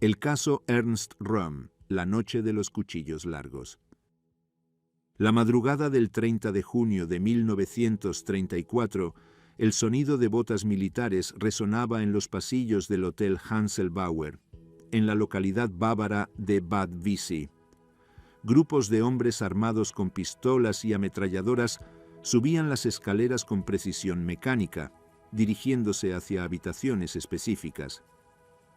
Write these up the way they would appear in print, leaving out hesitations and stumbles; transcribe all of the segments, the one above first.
El caso Ernst Röhm, la noche de los cuchillos largos. La madrugada del 30 de junio de 1934, el sonido de botas militares resonaba en los pasillos del Hotel Hanselbauer, en la localidad bávara de Bad Wiessee. Grupos de hombres armados con pistolas y ametralladoras subían las escaleras con precisión mecánica, dirigiéndose hacia habitaciones específicas.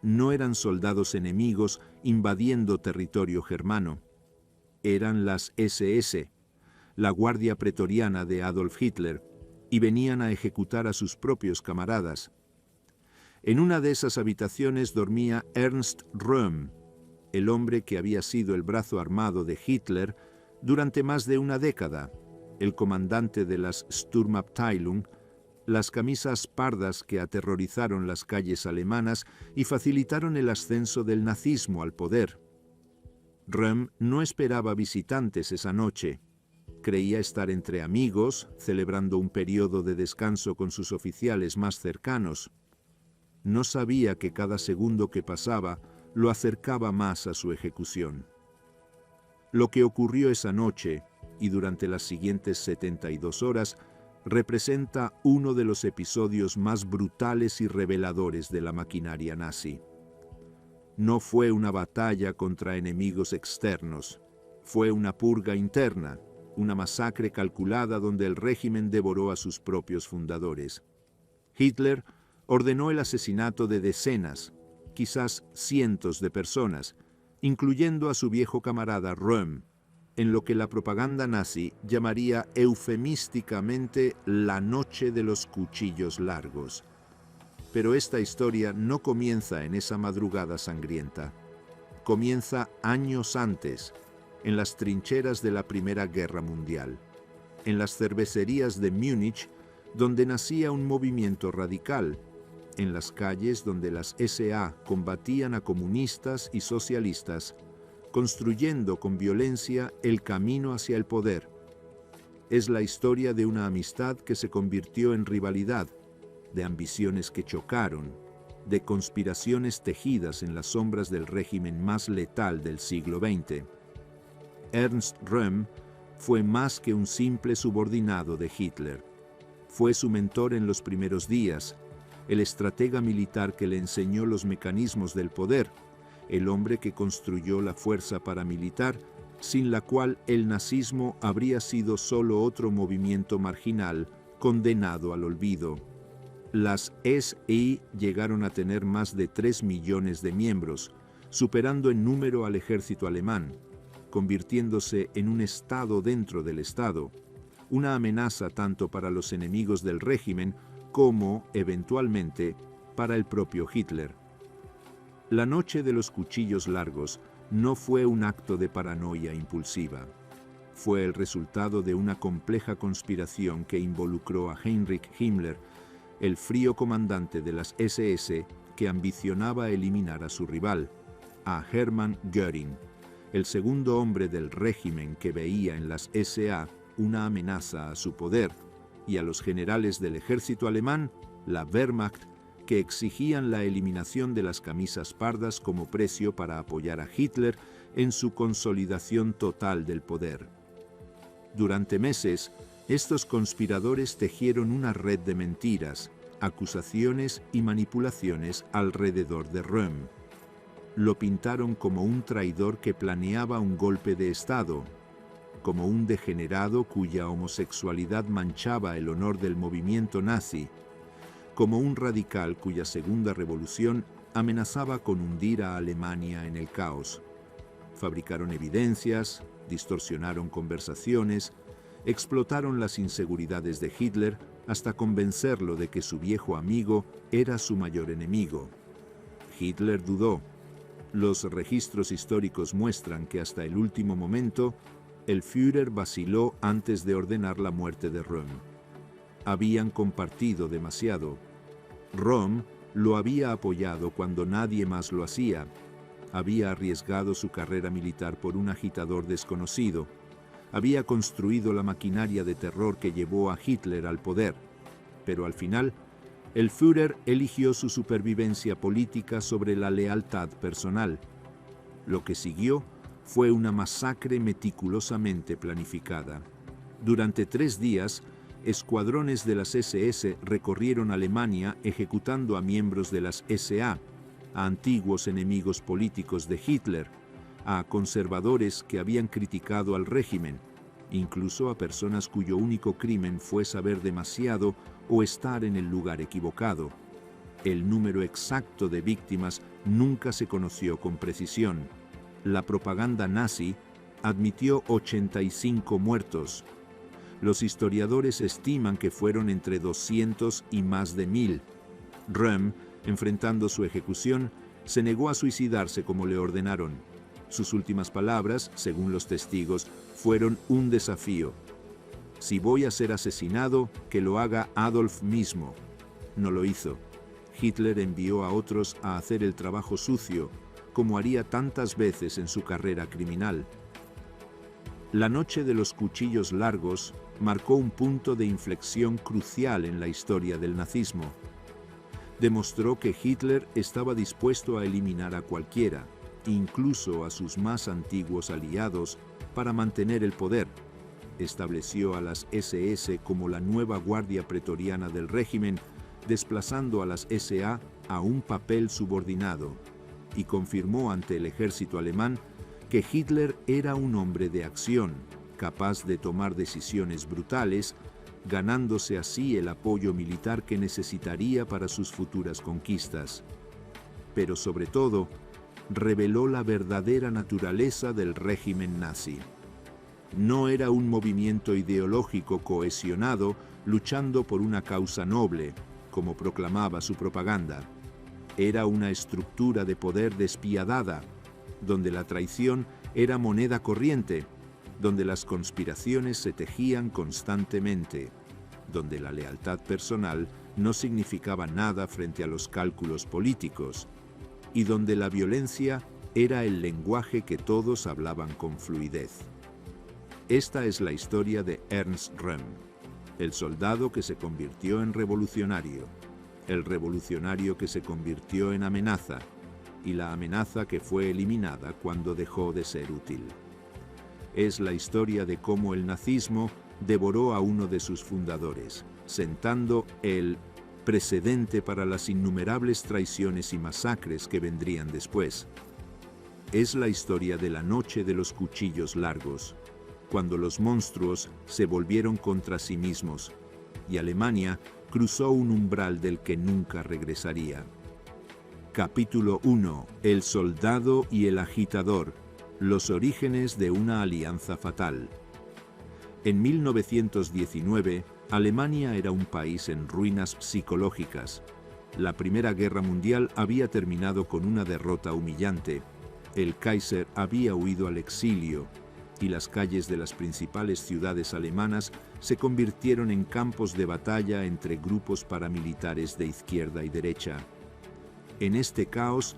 No eran soldados enemigos invadiendo territorio germano. Eran las SS, la Guardia Pretoriana de Adolf Hitler, y venían a ejecutar a sus propios camaradas. En una de esas habitaciones dormía Ernst Röhm, el hombre que había sido el brazo armado de Hitler durante más de una década, el comandante de las Sturmabteilung, las camisas pardas que aterrorizaron las calles alemanas y facilitaron el ascenso del nazismo al poder. Röhm no esperaba visitantes esa noche. Creía estar entre amigos, celebrando un periodo de descanso con sus oficiales más cercanos. No sabía que cada segundo que pasaba lo acercaba más a su ejecución. Lo que ocurrió esa noche, y durante las siguientes 72 horas, representa uno de los episodios más brutales y reveladores de la maquinaria nazi. No fue una batalla contra enemigos externos, fue una purga interna, una masacre calculada donde el régimen devoró a sus propios fundadores. Hitler ordenó el asesinato de decenas, quizás cientos de personas, incluyendo a su viejo camarada Röhm, en lo que la propaganda nazi llamaría eufemísticamente la noche de los cuchillos largos. Pero esta historia no comienza en esa madrugada sangrienta. Comienza años antes, en las trincheras de la Primera Guerra Mundial, en las cervecerías de Múnich, donde nacía un movimiento radical, en las calles donde las SA combatían a comunistas y socialistas, construyendo con violencia el camino hacia el poder. Es la historia de una amistad que se convirtió en rivalidad, de ambiciones que chocaron, de conspiraciones tejidas en las sombras del régimen más letal del siglo XX. Ernst Röhm fue más que un simple subordinado de Hitler. Fue su mentor en los primeros días, el estratega militar que le enseñó los mecanismos del poder, el hombre que construyó la fuerza paramilitar, sin la cual el nazismo habría sido solo otro movimiento marginal condenado al olvido. Las SI llegaron a tener más de 3 millones de miembros, superando en número al ejército alemán, convirtiéndose en un Estado dentro del Estado, una amenaza tanto para los enemigos del régimen como, eventualmente, para el propio Hitler. La noche de los cuchillos largos no fue un acto de paranoia impulsiva. Fue el resultado de una compleja conspiración que involucró a Heinrich Himmler, el frío comandante de las SS que ambicionaba eliminar a su rival, a Hermann Göring, el segundo hombre del régimen que veía en las SA una amenaza a su poder, y a los generales del ejército alemán, la Wehrmacht, que exigían la eliminación de las camisas pardas como precio para apoyar a Hitler en su consolidación total del poder. Durante meses, estos conspiradores tejieron una red de mentiras, acusaciones y manipulaciones alrededor de Röhm. Lo pintaron como un traidor que planeaba un golpe de Estado, como un degenerado cuya homosexualidad manchaba el honor del movimiento nazi, como un radical cuya segunda revolución amenazaba con hundir a Alemania en el caos. Fabricaron evidencias, distorsionaron conversaciones, explotaron las inseguridades de Hitler hasta convencerlo de que su viejo amigo era su mayor enemigo. Hitler dudó. Los registros históricos muestran que hasta el último momento el Führer vaciló antes de ordenar la muerte de Röhm. Habían compartido demasiado. Röhm lo había apoyado cuando nadie más lo hacía. Había arriesgado su carrera militar por un agitador desconocido. Había construido la maquinaria de terror que llevó a Hitler al poder. Pero al final, el Führer eligió su supervivencia política sobre la lealtad personal. Lo que siguió fue una masacre meticulosamente planificada. Durante 3 días, escuadrones de las SS recorrieron Alemania ejecutando a miembros de las SA, a antiguos enemigos políticos de Hitler, a conservadores que habían criticado al régimen, incluso a personas cuyo único crimen fue saber demasiado o estar en el lugar equivocado. El número exacto de víctimas nunca se conoció con precisión. La propaganda nazi admitió 85 muertos. Los historiadores estiman que fueron entre 200 y más de 1000. Röhm, enfrentando su ejecución, se negó a suicidarse como le ordenaron. Sus últimas palabras, según los testigos, fueron un desafío. Si voy a ser asesinado, que lo haga Adolf mismo. No lo hizo. Hitler envió a otros a hacer el trabajo sucio, como haría tantas veces en su carrera criminal. La noche de los cuchillos largos marcó un punto de inflexión crucial en la historia del nazismo. Demostró que Hitler estaba dispuesto a eliminar a cualquiera, incluso a sus más antiguos aliados, para mantener el poder. Estableció a las SS como la nueva guardia pretoriana del régimen, desplazando a las SA a un papel subordinado, y confirmó ante el ejército alemán que Hitler era un hombre de acción, capaz de tomar decisiones brutales, ganándose así el apoyo militar que necesitaría para sus futuras conquistas. Pero sobre todo, reveló la verdadera naturaleza del régimen nazi. No era un movimiento ideológico cohesionado luchando por una causa noble, como proclamaba su propaganda. Era una estructura de poder despiadada, donde la traición era moneda corriente, donde las conspiraciones se tejían constantemente, donde la lealtad personal no significaba nada frente a los cálculos políticos, y donde la violencia era el lenguaje que todos hablaban con fluidez. Esta es la historia de Ernst Röhm, el soldado que se convirtió en revolucionario, el revolucionario que se convirtió en amenaza, y la amenaza que fue eliminada cuando dejó de ser útil. Es la historia de cómo el nazismo devoró a uno de sus fundadores, sentando el precedente para las innumerables traiciones y masacres que vendrían después. Es la historia de la noche de los cuchillos largos, cuando los monstruos se volvieron contra sí mismos, y Alemania cruzó un umbral del que nunca regresaría. Capítulo 1. El soldado y el agitador. Los orígenes de una alianza fatal. En 1919, Alemania era un país en ruinas psicológicas. La Primera Guerra Mundial había terminado con una derrota humillante. El Kaiser había huido al exilio, y las calles de las principales ciudades alemanas se convirtieron en campos de batalla entre grupos paramilitares de izquierda y derecha. En este caos,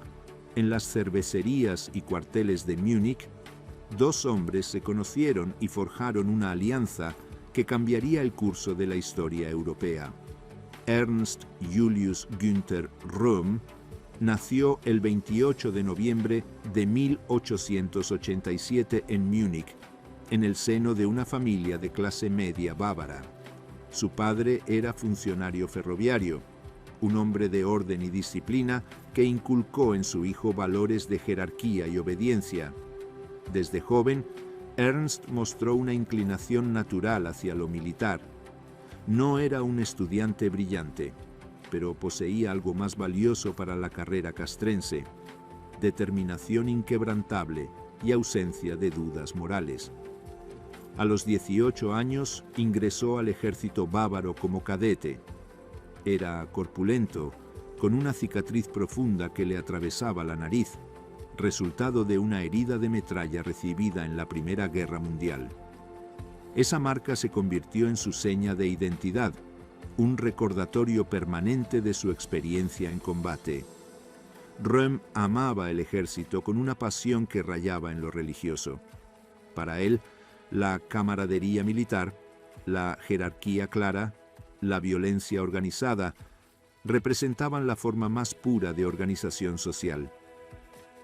en las cervecerías y cuarteles de Múnich, 2 hombres se conocieron y forjaron una alianza que cambiaría el curso de la historia europea. Ernst Julius Günther Röhm nació el 28 de noviembre de 1887 en Múnich, en el seno de una familia de clase media bávara. Su padre era funcionario ferroviario, un hombre de orden y disciplina que inculcó en su hijo valores de jerarquía y obediencia. Desde joven, Ernst mostró una inclinación natural hacia lo militar. No era un estudiante brillante, pero poseía algo más valioso para la carrera castrense: determinación inquebrantable y ausencia de dudas morales. A los 18 años ingresó al ejército bávaro como cadete. Era corpulento, con una cicatriz profunda que le atravesaba la nariz, resultado de una herida de metralla recibida en la Primera Guerra Mundial. Esa marca se convirtió en su seña de identidad, un recordatorio permanente de su experiencia en combate. Röhm amaba el ejército con una pasión que rayaba en lo religioso. Para él, la camaradería militar, la jerarquía clara, la violencia organizada, representaban la forma más pura de organización social.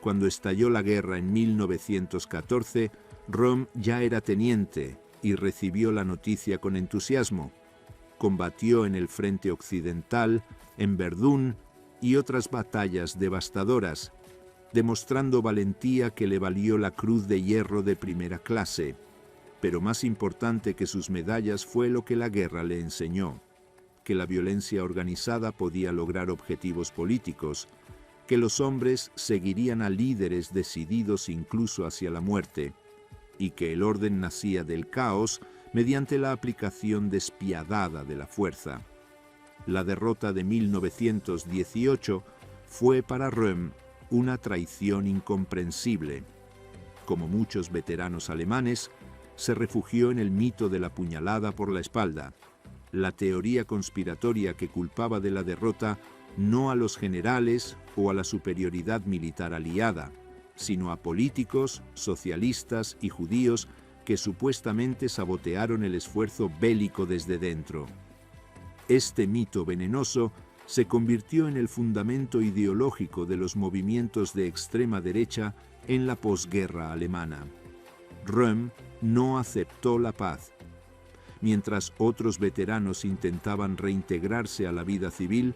Cuando estalló la guerra en 1914, Röhm ya era teniente y recibió la noticia con entusiasmo. Combatió en el frente occidental, en Verdún y otras batallas devastadoras, demostrando valentía que le valió la Cruz de Hierro de primera clase. Pero más importante que sus medallas fue lo que la guerra le enseñó: que la violencia organizada podía lograr objetivos políticos, que los hombres seguirían a líderes decididos incluso hacia la muerte, y que el orden nacía del caos mediante la aplicación despiadada de la fuerza. La derrota de 1918 fue para Röhm una traición incomprensible. Como muchos veteranos alemanes, se refugió en el mito de la puñalada por la espalda, la teoría conspiratoria que culpaba de la derrota no a los generales o a la superioridad militar aliada, sino a políticos, socialistas y judíos que supuestamente sabotearon el esfuerzo bélico desde dentro. Este mito venenoso se convirtió en el fundamento ideológico de los movimientos de extrema derecha en la posguerra alemana. Röhm no aceptó la paz. Mientras otros veteranos intentaban reintegrarse a la vida civil,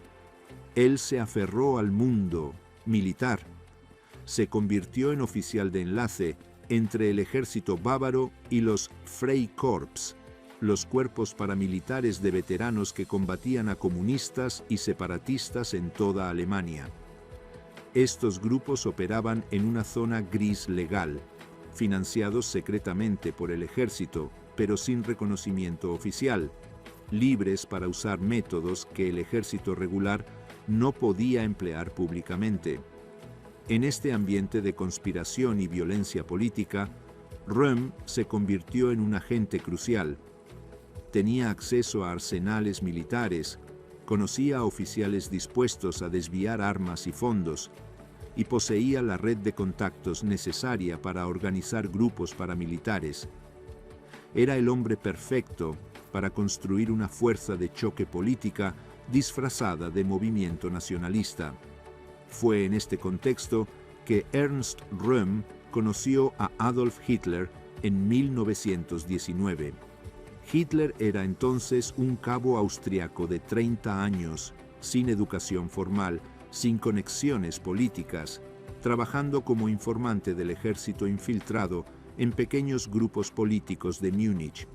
él se aferró al mundo militar. Se convirtió en oficial de enlace entre el ejército bávaro y los Freikorps, los cuerpos paramilitares de veteranos que combatían a comunistas y separatistas en toda Alemania. Estos grupos operaban en una zona gris legal, financiados secretamente por el ejército, pero sin reconocimiento oficial, libres para usar métodos que el ejército regular no podía emplear públicamente. En este ambiente de conspiración y violencia política, Röhm se convirtió en un agente crucial. Tenía acceso a arsenales militares, conocía a oficiales dispuestos a desviar armas y fondos, y poseía la red de contactos necesaria para organizar grupos paramilitares. Era el hombre perfecto para construir una fuerza de choque política disfrazada de movimiento nacionalista. Fue en este contexto que Ernst Röhm conoció a Adolf Hitler en 1919. Hitler era entonces un cabo austriaco de 30 años, sin educación formal, sin conexiones políticas, trabajando como informante del ejército infiltrado en pequeños grupos políticos de Múnich.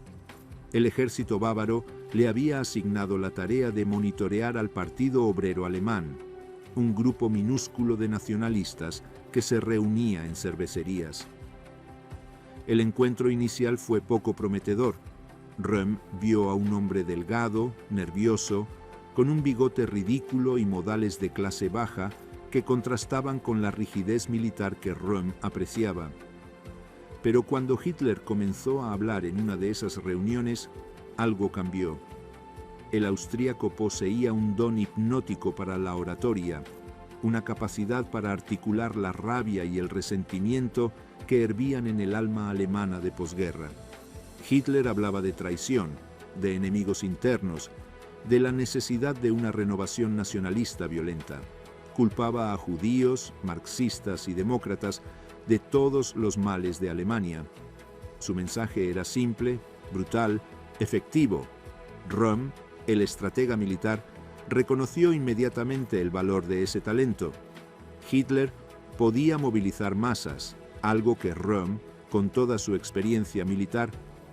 El ejército bávaro le había asignado la tarea de monitorear al Partido Obrero Alemán, un grupo minúsculo de nacionalistas que se reunía en cervecerías. El encuentro inicial fue poco prometedor. Röhm vio a un hombre delgado, nervioso, con un bigote ridículo y modales de clase baja que contrastaban con la rigidez militar que Röhm apreciaba. Pero cuando Hitler comenzó a hablar en una de esas reuniones, algo cambió. El austríaco poseía un don hipnótico para la oratoria, una capacidad para articular la rabia y el resentimiento que hervían en el alma alemana de posguerra. Hitler hablaba de traición, de enemigos internos, de la necesidad de una renovación nacionalista violenta. Culpaba a judíos, marxistas y demócratas de todos los males de Alemania. Su mensaje era simple, brutal, efectivo. Röhm, el estratega militar, reconoció inmediatamente el valor de ese talento. Hitler podía movilizar masas, algo que Röhm, con toda su experiencia militar,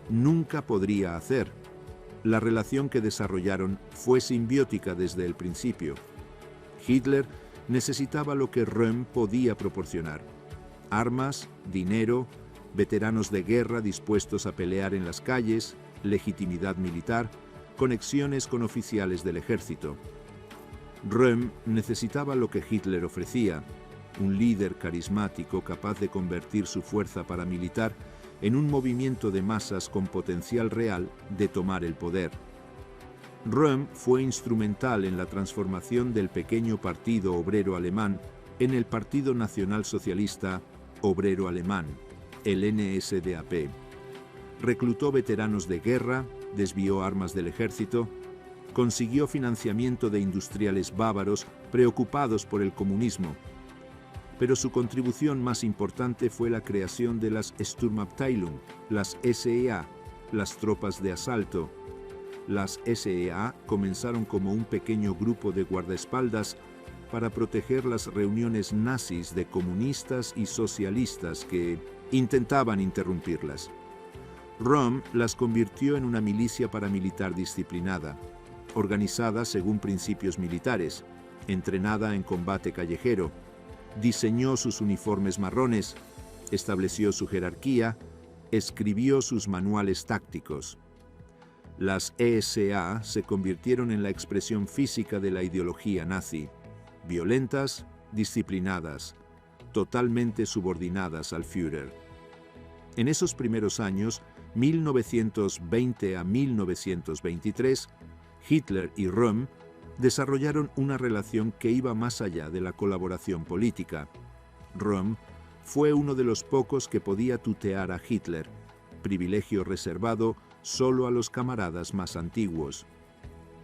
nunca podría hacer. La relación que desarrollaron fue simbiótica desde el principio. Hitler necesitaba lo que Röhm podía proporcionar: armas, dinero, veteranos de guerra dispuestos a pelear en las calles, legitimidad militar, conexiones con oficiales del ejército. Röhm necesitaba lo que Hitler ofrecía: un líder carismático capaz de convertir su fuerza paramilitar en un movimiento de masas con potencial real de tomar el poder. Röhm fue instrumental en la transformación del pequeño Partido Obrero Alemán en el Partido Nacional Socialista Obrero Alemán, el NSDAP. Reclutó veteranos de guerra, desvió armas del ejército, Consiguió financiamiento de industriales bávaros preocupados por el comunismo, pero su contribución más importante fue la creación de las Sturmabteilung, las SEA, las tropas de asalto. Las SEA comenzaron como un pequeño grupo de guardaespaldas para proteger las reuniones nazis de comunistas y socialistas que intentaban interrumpirlas. Röhm las convirtió en una milicia paramilitar disciplinada, organizada según principios militares, entrenada en combate callejero, diseñó sus uniformes marrones, estableció su jerarquía, escribió sus manuales tácticos. Las ESA se convirtieron en la expresión física de la ideología nazi, violentas, disciplinadas, totalmente subordinadas al Führer. En esos primeros años, 1920 a 1923, Hitler y Röhm desarrollaron una relación que iba más allá de la colaboración política. Röhm fue uno de los pocos que podía tutear a Hitler, privilegio reservado solo a los camaradas más antiguos.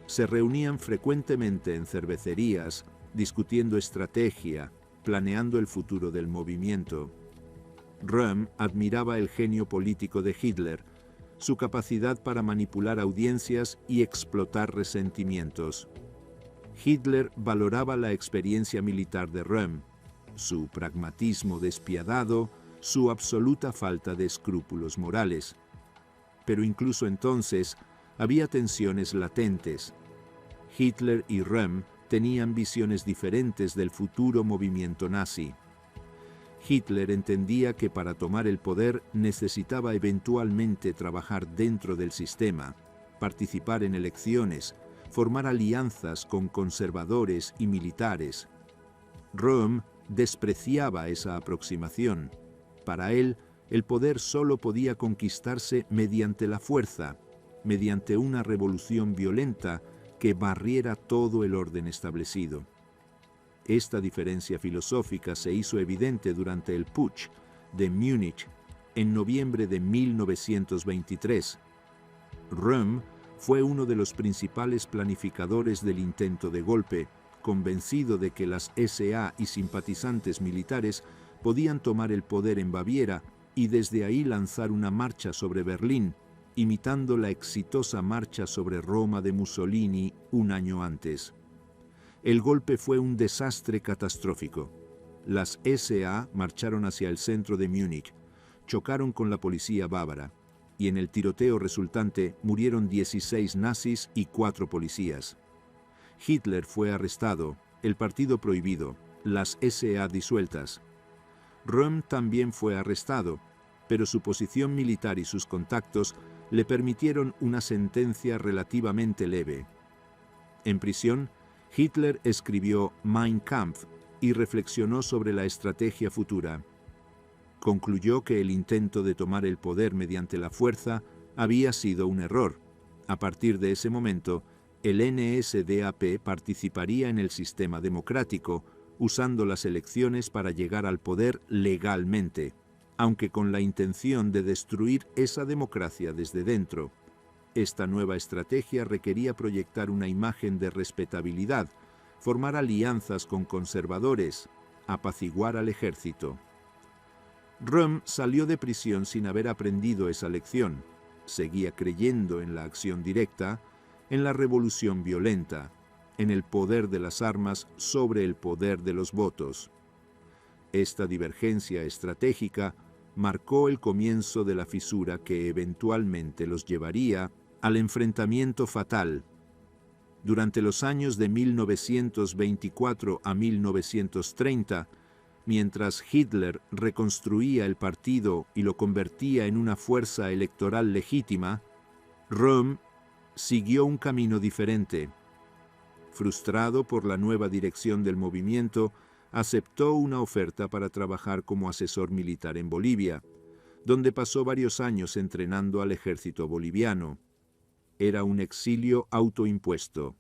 Se reunían frecuentemente en cervecerías, discutiendo estrategia, planeando el futuro del movimiento. Röhm admiraba el genio político de Hitler, su capacidad para manipular audiencias y explotar resentimientos. Hitler valoraba la experiencia militar de Röhm, su pragmatismo despiadado, su absoluta falta de escrúpulos morales. Pero incluso entonces había tensiones latentes. Hitler y Röhm tenían visiones diferentes del futuro movimiento nazi. Hitler entendía que para tomar el poder necesitaba eventualmente trabajar dentro del sistema, participar en elecciones, formar alianzas con conservadores y militares. Röhm despreciaba esa aproximación. Para él, el poder solo podía conquistarse mediante la fuerza, mediante una revolución violenta que barriera todo el orden establecido. Esta diferencia filosófica se hizo evidente durante el Putsch de Múnich en noviembre de 1923. Röhm fue uno de los principales planificadores del intento de golpe, convencido de que las SA y simpatizantes militares podían tomar el poder en Baviera y desde ahí lanzar una marcha sobre Berlín, imitando la exitosa marcha sobre Roma de Mussolini un año antes. El golpe fue un desastre catastrófico. Las SA marcharon hacia el centro de Múnich, chocaron con la policía bávara, y en el tiroteo resultante murieron 16 nazis y 4 policías. Hitler fue arrestado, el partido prohibido, las SA disueltas. Röhm también fue arrestado, pero su posición militar y sus contactos le permitieron una sentencia relativamente leve. En prisión, Hitler escribió Mein Kampf y reflexionó sobre la estrategia futura. Concluyó que el intento de tomar el poder mediante la fuerza había sido un error. A partir de ese momento, el NSDAP participaría en el sistema democrático, usando las elecciones para llegar al poder legalmente, aunque con la intención de destruir esa democracia desde dentro. Esta nueva estrategia requería proyectar una imagen de respetabilidad, formar alianzas con conservadores, apaciguar al ejército. Röhm salió de prisión sin haber aprendido esa lección. Seguía creyendo en la acción directa, en la revolución violenta, en el poder de las armas sobre el poder de los votos. Esta divergencia estratégica marcó el comienzo de la fisura que eventualmente los llevaría al enfrentamiento fatal. Durante los años de 1924 a 1930, mientras Hitler reconstruía el partido y lo convertía en una fuerza electoral legítima, Röhm siguió un camino diferente. Frustrado por la nueva dirección del movimiento, aceptó una oferta para trabajar como asesor militar en Bolivia, donde pasó varios años entrenando al ejército boliviano. Era un exilio autoimpuesto,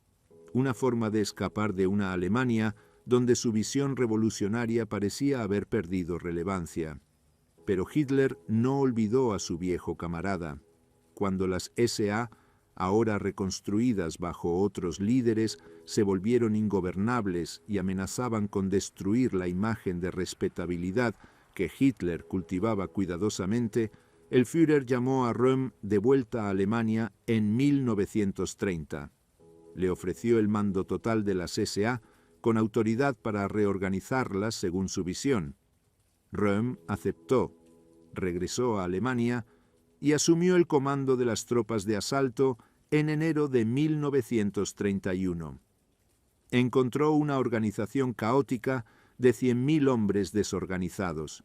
una forma de escapar de una Alemania donde su visión revolucionaria parecía haber perdido relevancia. Pero Hitler no olvidó a su viejo camarada. Cuando las SA ahora reconstruidas bajo otros líderes, se volvieron ingobernables y amenazaban con destruir la imagen de respetabilidad que Hitler cultivaba cuidadosamente, el Führer llamó a Röhm de vuelta a Alemania en 1930. Le ofreció el mando total de las SA con autoridad para reorganizarlas según su visión. Röhm aceptó, regresó a Alemania y asumió el comando de las tropas de asalto en enero de 1931. Encontró una organización caótica de 100.000 hombres desorganizados.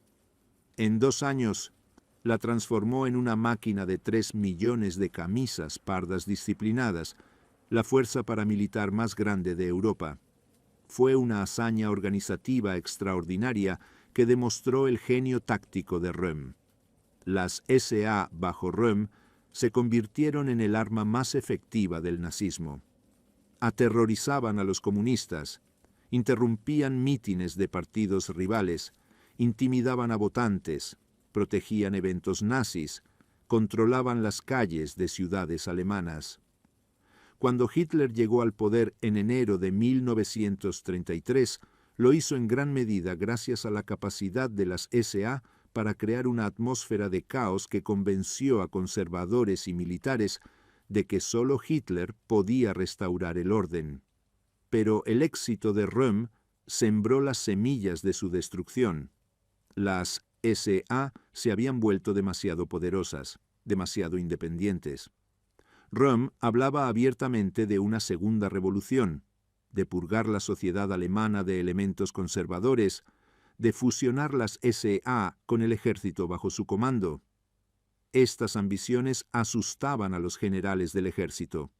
En 2 años, la transformó en una máquina de 3 millones de camisas pardas disciplinadas, la fuerza paramilitar más grande de Europa. Fue una hazaña organizativa extraordinaria que demostró el genio táctico de Röhm. Las SA bajo Röhm se convirtieron en el arma más efectiva del nazismo. Aterrorizaban a los comunistas, interrumpían mítines de partidos rivales, intimidaban a votantes, protegían eventos nazis, controlaban las calles de ciudades alemanas. Cuando Hitler llegó al poder en enero de 1933, lo hizo en gran medida gracias a la capacidad de las SA para crear una atmósfera de caos que convenció a conservadores y militares de que solo Hitler podía restaurar el orden. Pero el éxito de Röhm sembró las semillas de su destrucción. Las SA se habían vuelto demasiado poderosas, demasiado independientes. Röhm hablaba abiertamente de una segunda revolución, de purgar la sociedad alemana de elementos conservadores, de fusionar las SA con el ejército bajo su comando. Estas ambiciones asustaban a los generales del ejército,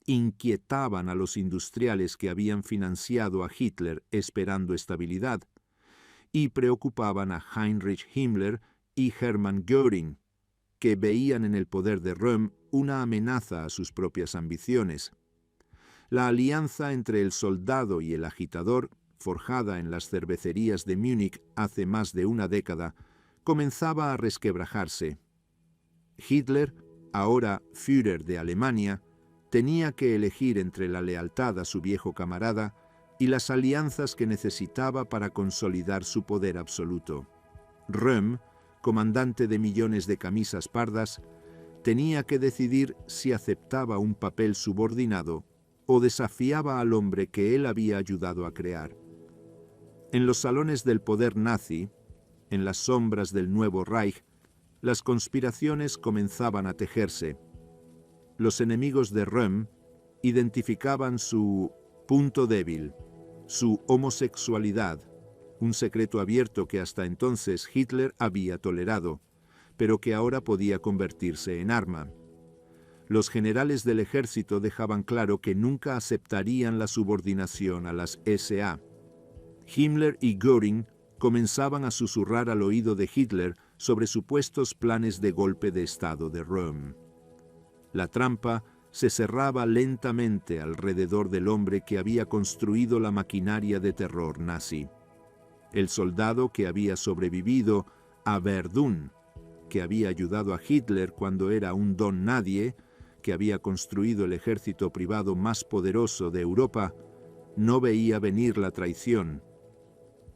inquietaban a los industriales que habían financiado a Hitler esperando estabilidad, y preocupaban a Heinrich Himmler y Hermann Göring, que veían en el poder de Röhm una amenaza a sus propias ambiciones. La alianza entre el soldado y el agitador, forjada en las cervecerías de Múnich hace más de una década, comenzaba a resquebrajarse. Hitler, ahora Führer de Alemania, tenía que elegir entre la lealtad a su viejo camarada y las alianzas que necesitaba para consolidar su poder absoluto. Röhm, comandante de millones de camisas pardas, tenía que decidir si aceptaba un papel subordinado o desafiaba al hombre que él había ayudado a crear. En los salones del poder nazi, en las sombras del nuevo Reich, las conspiraciones comenzaban a tejerse. Los enemigos de Röhm identificaban su punto débil, su homosexualidad, un secreto abierto que hasta entonces Hitler había tolerado, pero que ahora podía convertirse en arma. Los generales del ejército dejaban claro que nunca aceptarían la subordinación a las SA. Himmler y Göring comenzaban a susurrar al oído de Hitler sobre supuestos planes de golpe de Estado de Röhm. La trampa se cerraba lentamente alrededor del hombre que había construido la maquinaria de terror nazi. El soldado que había sobrevivido a Verdun, que había ayudado a Hitler cuando era un don nadie, que había construido el ejército privado más poderoso de Europa, no veía venir la traición.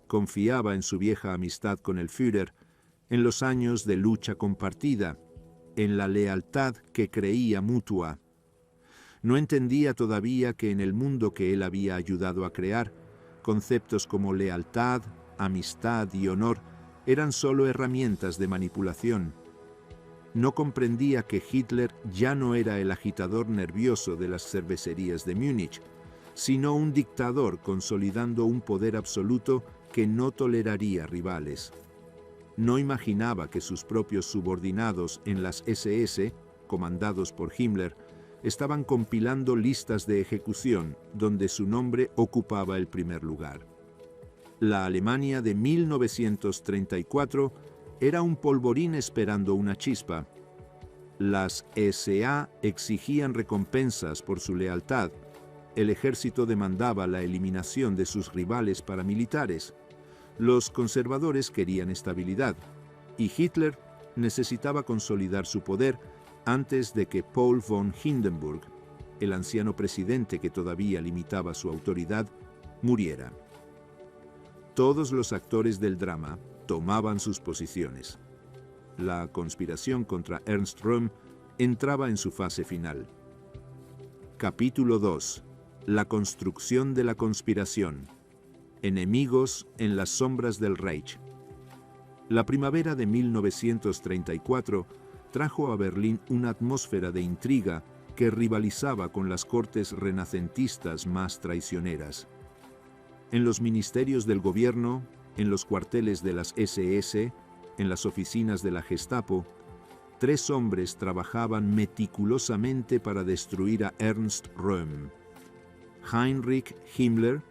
Confiaba en su vieja amistad con el Führer, en los años de lucha compartida, en la lealtad que creía mutua. No entendía todavía que en el mundo que él había ayudado a crear, conceptos como lealtad, amistad y honor eran solo herramientas de manipulación. No comprendía que Hitler ya no era el agitador nervioso de las cervecerías de Múnich, sino un dictador consolidando un poder absoluto que no toleraría rivales. No imaginaba que sus propios subordinados en las SS, comandados por Himmler, estaban compilando listas de ejecución donde su nombre ocupaba el primer lugar. La Alemania de 1934 era un polvorín esperando una chispa. Las SA exigían recompensas por su lealtad. El ejército demandaba la eliminación de sus rivales paramilitares. Los conservadores querían estabilidad, y Hitler necesitaba consolidar su poder antes de que Paul von Hindenburg, el anciano presidente que todavía limitaba su autoridad, muriera. Todos los actores del drama tomaban sus posiciones. La conspiración contra Ernst Röhm entraba en su fase final. Capítulo 2. La construcción de la conspiración. Enemigos en las sombras del Reich. La primavera de 1934 trajo a Berlín una atmósfera de intriga que rivalizaba con las cortes renacentistas más traicioneras. En los ministerios del gobierno, en los cuarteles de las SS, en las oficinas de la Gestapo, 3 hombres trabajaban meticulosamente para destruir a Ernst Röhm: Heinrich Himmler,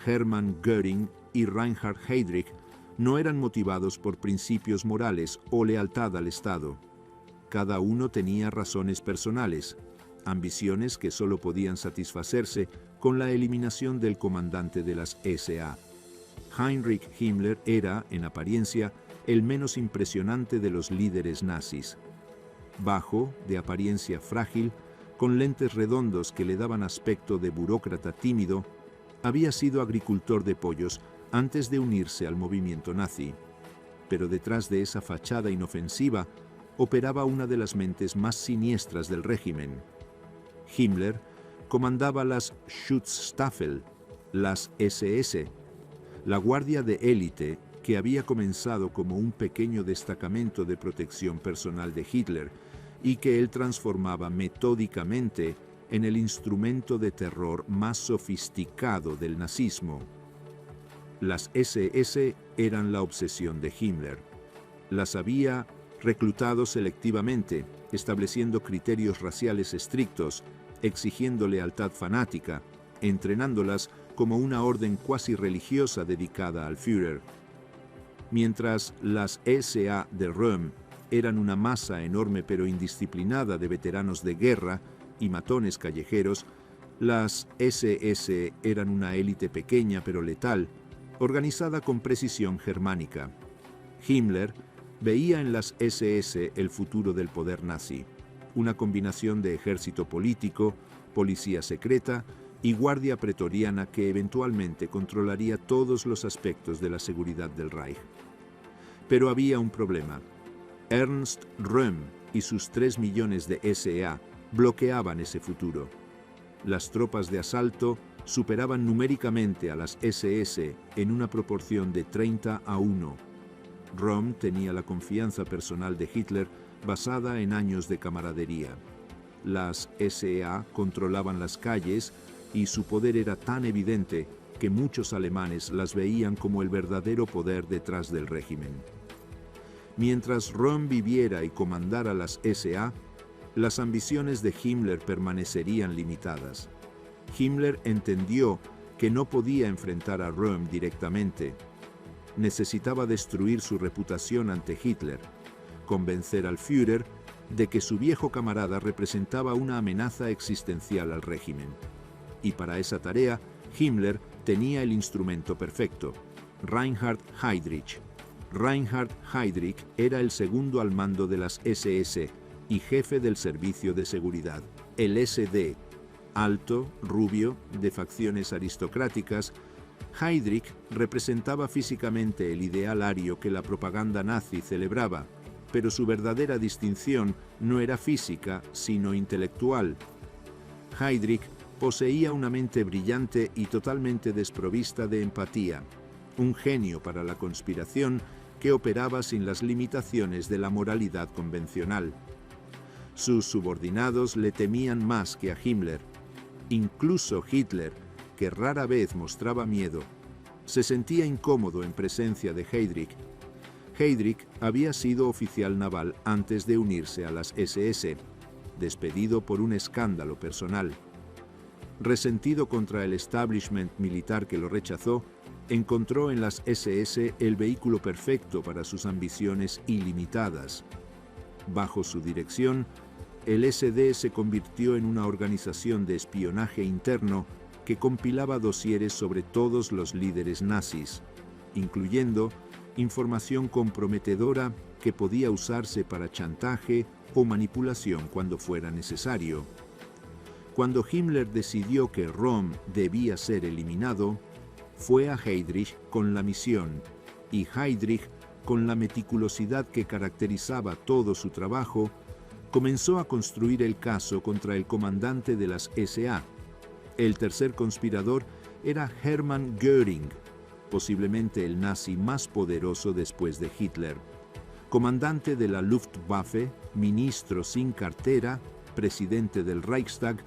Hermann Göring y Reinhard Heydrich no eran motivados por principios morales o lealtad al Estado. Cada uno tenía razones personales, ambiciones que solo podían satisfacerse con la eliminación del comandante de las SA. Heinrich Himmler era, en apariencia, el menos impresionante de los líderes nazis. Bajo, de apariencia frágil, con lentes redondos que le daban aspecto de burócrata tímido, había sido agricultor de pollos antes de unirse al movimiento nazi. Pero detrás de esa fachada inofensiva operaba una de las mentes más siniestras del régimen. Himmler comandaba las Schutzstaffel, las SS, la guardia de élite que había comenzado como un pequeño destacamento de protección personal de Hitler y que él transformaba metódicamente en el instrumento de terror más sofisticado del nazismo. Las SS eran la obsesión de Himmler. Las había reclutado selectivamente, estableciendo criterios raciales estrictos, exigiendo lealtad fanática, entrenándolas como una orden cuasi religiosa dedicada al Führer. Mientras las SA de Röhm eran una masa enorme pero indisciplinada de veteranos de guerra y matones callejeros, las SS eran una élite pequeña pero letal, organizada con precisión germánica. Himmler veía en las SS el futuro del poder nazi, una combinación de ejército político, policía secreta y guardia pretoriana que eventualmente controlaría todos los aspectos de la seguridad del Reich. Pero había un problema. Ernst Röhm y sus 3 millones de SA bloqueaban ese futuro. Las tropas de asalto superaban numéricamente a las SS en una proporción de 30-1. Röhm tenía la confianza personal de Hitler basada en años de camaradería. Las SA controlaban las calles y su poder era tan evidente que muchos alemanes las veían como el verdadero poder detrás del régimen. Mientras Röhm viviera y comandara las SA, las ambiciones de Himmler permanecerían limitadas. Himmler entendió que no podía enfrentar a Röhm directamente. Necesitaba destruir su reputación ante Hitler, convencer al Führer de que su viejo camarada representaba una amenaza existencial al régimen. Y para esa tarea, Himmler tenía el instrumento perfecto: Reinhard Heydrich. Reinhard Heydrich era el segundo al mando de las SS y jefe del servicio de seguridad, el SD. Alto, rubio, de facciones aristocráticas, Heydrich representaba físicamente el ideal ario que la propaganda nazi celebraba, pero su verdadera distinción no era física, sino intelectual. Heydrich poseía una mente brillante y totalmente desprovista de empatía, un genio para la conspiración que operaba sin las limitaciones de la moralidad convencional. Sus subordinados le temían más que a Himmler. Incluso Hitler, que rara vez mostraba miedo, se sentía incómodo en presencia de Heydrich. Heydrich había sido oficial naval antes de unirse a las SS, despedido por un escándalo personal. Resentido contra el establishment militar que lo rechazó, encontró en las SS el vehículo perfecto para sus ambiciones ilimitadas. Bajo su dirección, el SD se convirtió en una organización de espionaje interno que compilaba dosieres sobre todos los líderes nazis, incluyendo información comprometedora que podía usarse para chantaje, o manipulación cuando fuera necesario. Cuando Himmler decidió que Röhm debía ser eliminado, fue a Heydrich con la misión, y Heydrich, con la meticulosidad que caracterizaba todo su trabajo, comenzó a construir el caso contra el comandante de las SA. El tercer conspirador era Hermann Göring, posiblemente el nazi más poderoso después de Hitler. Comandante de la Luftwaffe, ministro sin cartera, presidente del Reichstag,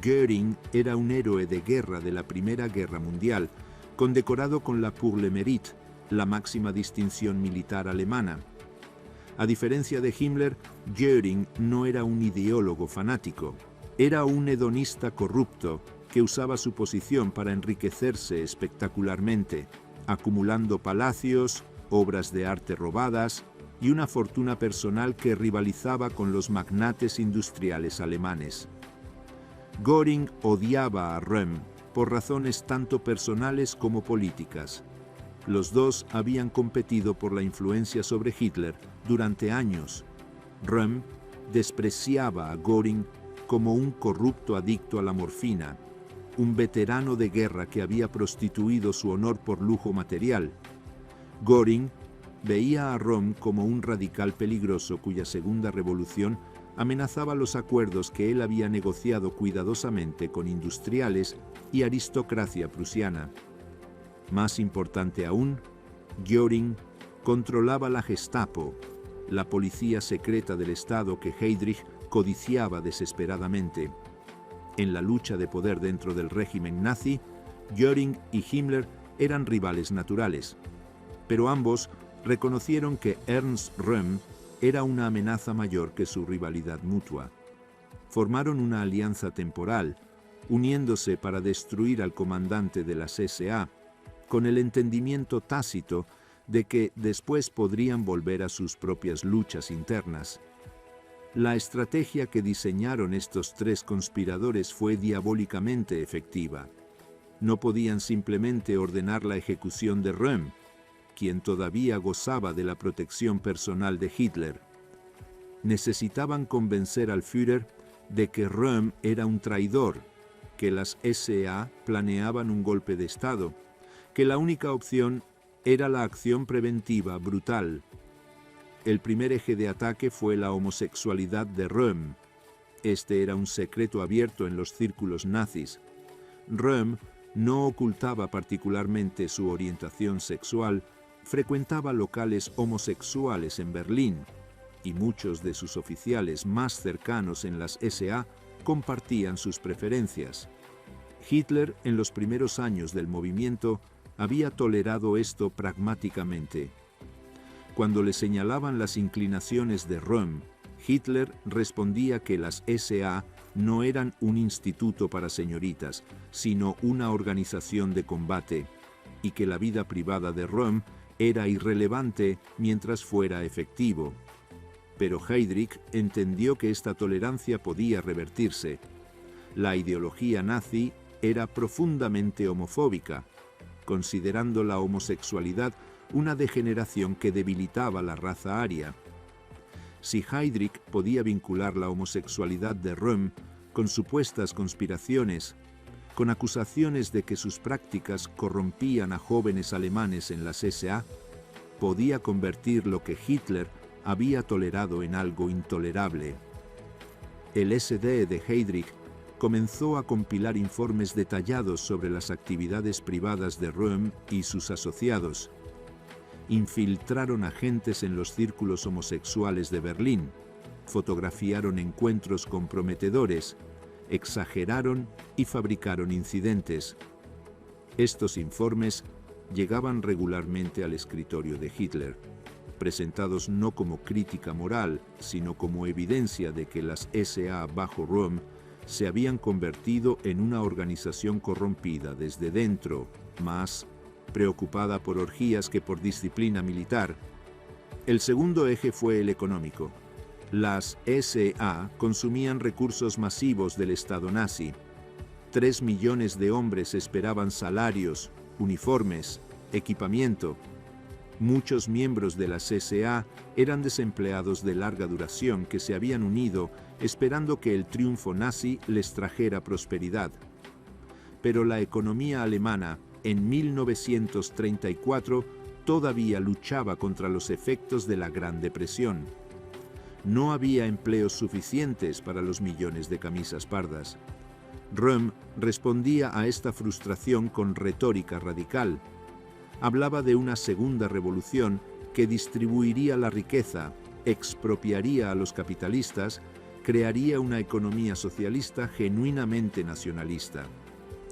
Göring era un héroe de guerra de la Primera Guerra Mundial, condecorado con la Pour le Mérite, la máxima distinción militar alemana. A diferencia de Himmler, Göring no era un ideólogo fanático. Era un hedonista corrupto que usaba su posición para enriquecerse espectacularmente, acumulando palacios, obras de arte robadas y una fortuna personal que rivalizaba con los magnates industriales alemanes. Göring odiaba a Röhm por razones tanto personales como políticas. Los dos habían competido por la influencia sobre Hitler durante años. Röhm despreciaba a Göring como un corrupto adicto a la morfina, un veterano de guerra que había prostituido su honor por lujo material. Göring veía a Röhm como un radical peligroso cuya segunda revolución amenazaba los acuerdos que él había negociado cuidadosamente con industriales y aristocracia prusiana. Más importante aún, Göring controlaba la Gestapo, la policía secreta del Estado que Heydrich codiciaba desesperadamente. En la lucha de poder dentro del régimen nazi, Göring y Himmler eran rivales naturales, pero ambos reconocieron que Ernst Röhm era una amenaza mayor que su rivalidad mutua. Formaron una alianza temporal, uniéndose para destruir al comandante de las SA, con el entendimiento tácito de que después podrían volver a sus propias luchas internas. La estrategia que diseñaron estos tres conspiradores fue diabólicamente efectiva. No podían simplemente ordenar la ejecución de Röhm, quien todavía gozaba de la protección personal de Hitler. Necesitaban convencer al Führer de que Röhm era un traidor, que las SA planeaban un golpe de Estado, que la única opción era la acción preventiva brutal. El primer eje de ataque fue la homosexualidad de Röhm. Este era un secreto abierto en los círculos nazis. Röhm no ocultaba particularmente su orientación sexual, frecuentaba locales homosexuales en Berlín, y muchos de sus oficiales más cercanos en las SA compartían sus preferencias. Hitler, en los primeros años del movimiento, había tolerado esto pragmáticamente. Cuando le señalaban las inclinaciones de Röhm, Hitler respondía que las SA no eran un instituto para señoritas, sino una organización de combate, y que la vida privada de Röhm era irrelevante mientras fuera efectivo. Pero Heydrich entendió que esta tolerancia podía revertirse. La ideología nazi era profundamente homofóbica, considerando la homosexualidad una degeneración que debilitaba la raza aria. Si Heydrich podía vincular la homosexualidad de Röhm con supuestas conspiraciones, con acusaciones de que sus prácticas corrompían a jóvenes alemanes en las SA, podía convertir lo que Hitler había tolerado en algo intolerable. El SD de Heydrich comenzó a compilar informes detallados sobre las actividades privadas de Röhm y sus asociados. Infiltraron agentes en los círculos homosexuales de Berlín, fotografiaron encuentros comprometedores, exageraron y fabricaron incidentes. Estos informes llegaban regularmente al escritorio de Hitler, presentados no como crítica moral, sino como evidencia de que las SA bajo Röhm se habían convertido en una organización corrompida desde dentro, más preocupada por orgías que por disciplina militar. El segundo eje fue el económico. Las SA consumían recursos masivos del Estado nazi. 3 millones de hombres esperaban salarios, uniformes, equipamiento. Muchos miembros de las SA eran desempleados de larga duración que se habían unido esperando que el triunfo nazi les trajera prosperidad. Pero la economía alemana, en 1934, todavía luchaba contra los efectos de la Gran Depresión. No había empleos suficientes para los millones de camisas pardas. Röhm respondía a esta frustración con retórica radical. Hablaba de una segunda revolución que distribuiría la riqueza, expropiaría a los capitalistas, crearía una economía socialista genuinamente nacionalista.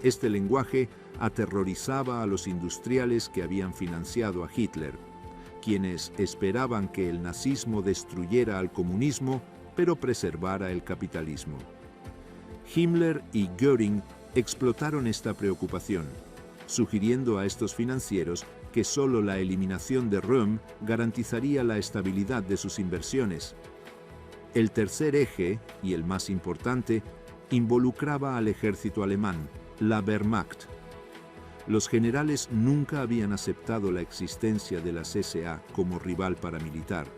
Este lenguaje aterrorizaba a los industriales que habían financiado a Hitler, quienes esperaban que el nazismo destruyera al comunismo, pero preservara el capitalismo. Himmler y Göring explotaron esta preocupación, sugiriendo a estos financieros que solo la eliminación de Röhm garantizaría la estabilidad de sus inversiones. El tercer eje, y el más importante, involucraba al ejército alemán, la Wehrmacht. Los generales nunca habían aceptado la existencia de las SA como rival paramilitar.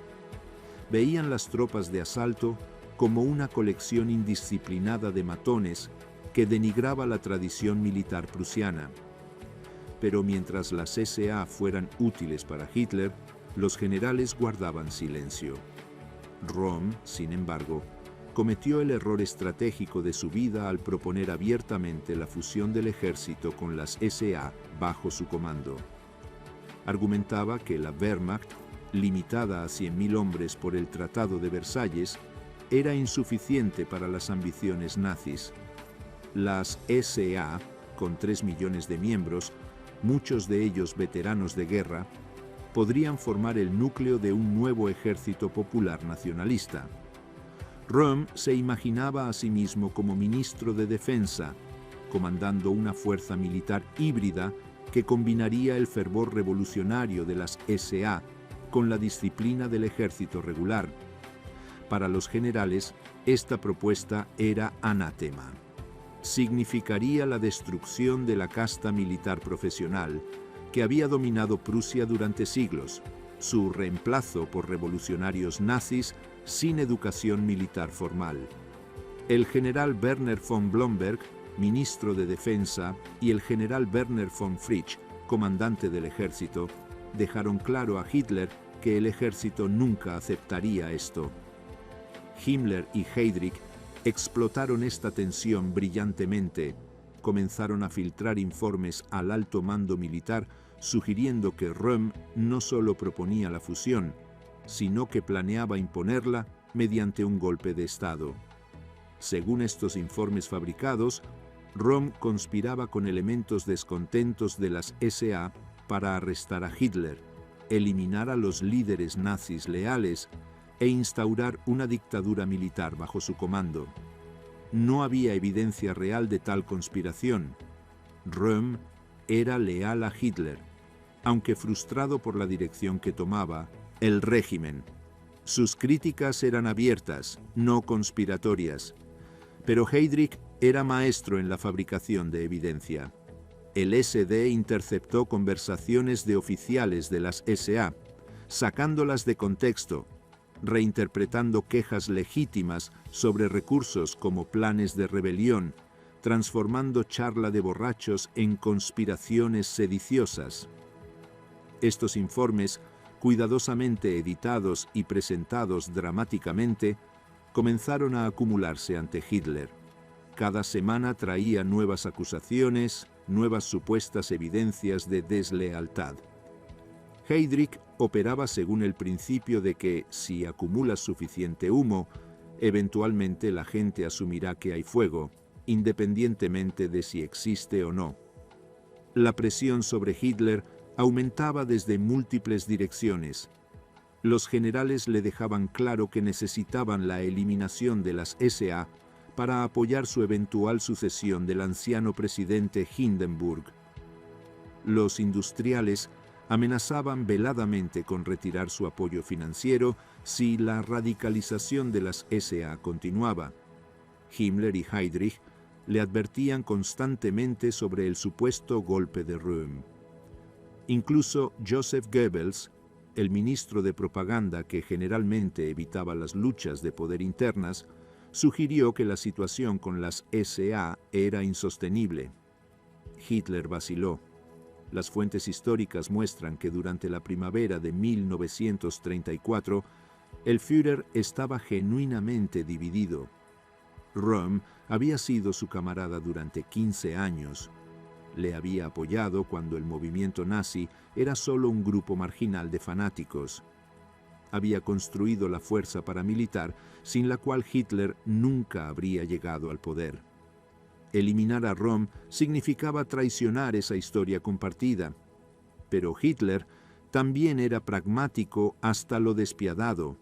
Veían las tropas de asalto como una colección indisciplinada de matones que denigraba la tradición militar prusiana. Pero mientras las SA fueran útiles para Hitler, los generales guardaban silencio. Röhm, sin embargo, cometió el error estratégico de su vida al proponer abiertamente la fusión del ejército con las SA bajo su comando. Argumentaba que la Wehrmacht, limitada a 100.000 hombres por el Tratado de Versalles, era insuficiente para las ambiciones nazis. Las SA, con 3 millones de miembros, muchos de ellos veteranos de guerra, podrían formar el núcleo de un nuevo ejército popular nacionalista. Röhm se imaginaba a sí mismo como ministro de Defensa, comandando una fuerza militar híbrida que combinaría el fervor revolucionario de las SA con la disciplina del ejército regular. Para los generales, esta propuesta era anátema. Significaría la destrucción de la casta militar profesional que había dominado Prusia durante siglos, su reemplazo por revolucionarios nazis sin educación militar formal. El general Werner von Blomberg, ministro de Defensa, y el general Werner von Fritsch, comandante del ejército, dejaron claro a Hitler que el ejército nunca aceptaría esto. Himmler y Heydrich explotaron esta tensión brillantemente. Comenzaron a filtrar informes al alto mando militar sugiriendo que Röhm no solo proponía la fusión, sino que planeaba imponerla mediante un golpe de Estado. Según estos informes fabricados, Röhm conspiraba con elementos descontentos de las SA para arrestar a Hitler, eliminar a los líderes nazis leales e instaurar una dictadura militar bajo su comando. No había evidencia real de tal conspiración. Röhm era leal a Hitler, aunque frustrado por la dirección que tomaba el régimen. Sus críticas eran abiertas, no conspiratorias, pero Heydrich era maestro en la fabricación de evidencia. El SD interceptó conversaciones de oficiales de las SA, sacándolas de contexto, reinterpretando quejas legítimas sobre recursos como planes de rebelión, transformando charla de borrachos en conspiraciones sediciosas. Estos informes, cuidadosamente editados y presentados dramáticamente, comenzaron a acumularse ante Hitler. Cada semana traía nuevas acusaciones, nuevas supuestas evidencias de deslealtad. Heydrich operaba según el principio de que, si acumulas suficiente humo, eventualmente la gente asumirá que hay fuego, independientemente de si existe o no. La presión sobre Hitler aumentaba desde múltiples direcciones. Los generales le dejaban claro que necesitaban la eliminación de las SA para apoyar su eventual sucesión del anciano presidente Hindenburg. Los industriales amenazaban veladamente con retirar su apoyo financiero si la radicalización de las SA continuaba. Himmler y Heydrich le advertían constantemente sobre el supuesto golpe de Röhm. Incluso Joseph Goebbels, el ministro de propaganda, que generalmente evitaba las luchas de poder internas, sugirió que la situación con las SA era insostenible. Hitler vaciló. Las fuentes históricas muestran que durante la primavera de 1934, el Führer estaba genuinamente dividido. Röhm había sido su camarada durante 15 años. Le había apoyado cuando el movimiento nazi era solo un grupo marginal de fanáticos. Había construido la fuerza paramilitar sin la cual Hitler nunca habría llegado al poder. Eliminar a Röhm significaba traicionar esa historia compartida. Pero Hitler también era pragmático hasta lo despiadado.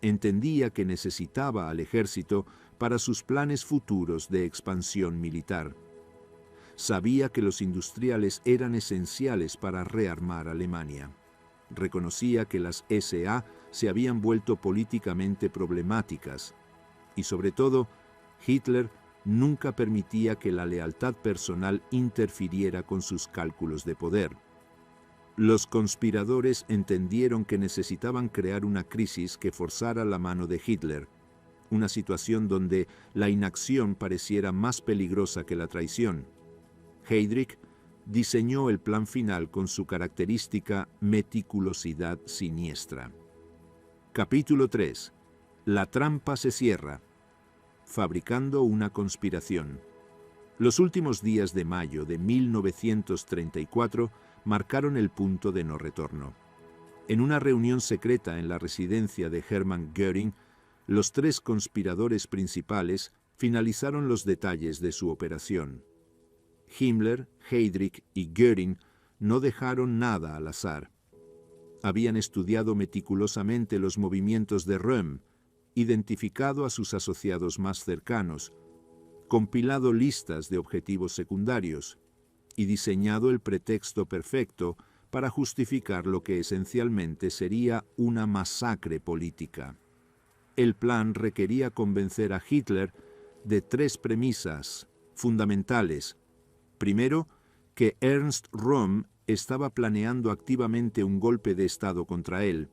Entendía que necesitaba al ejército para sus planes futuros de expansión militar. Sabía que los industriales eran esenciales para rearmar Alemania. Reconocía que las SA se habían vuelto políticamente problemáticas. Y sobre todo, Hitler nunca permitía que la lealtad personal interfiriera con sus cálculos de poder. Los conspiradores entendieron que necesitaban crear una crisis que forzara la mano de Hitler, una situación donde la inacción pareciera más peligrosa que la traición. Heydrich diseñó el plan final con su característica meticulosidad siniestra. Capítulo 3. La trampa se cierra. Fabricando una conspiración. Los últimos días de mayo de 1934 marcaron el punto de no retorno. En una reunión secreta en la residencia de Hermann Göring, los tres conspiradores principales finalizaron los detalles de su operación. Himmler, Heydrich y Göring no dejaron nada al azar. Habían estudiado meticulosamente los movimientos de Röhm, identificado a sus asociados más cercanos, compilado listas de objetivos secundarios y diseñado el pretexto perfecto para justificar lo que esencialmente sería una masacre política. El plan requería convencer a Hitler de tres premisas fundamentales. Primero, que Ernst Röhm estaba planeando activamente un golpe de Estado contra él.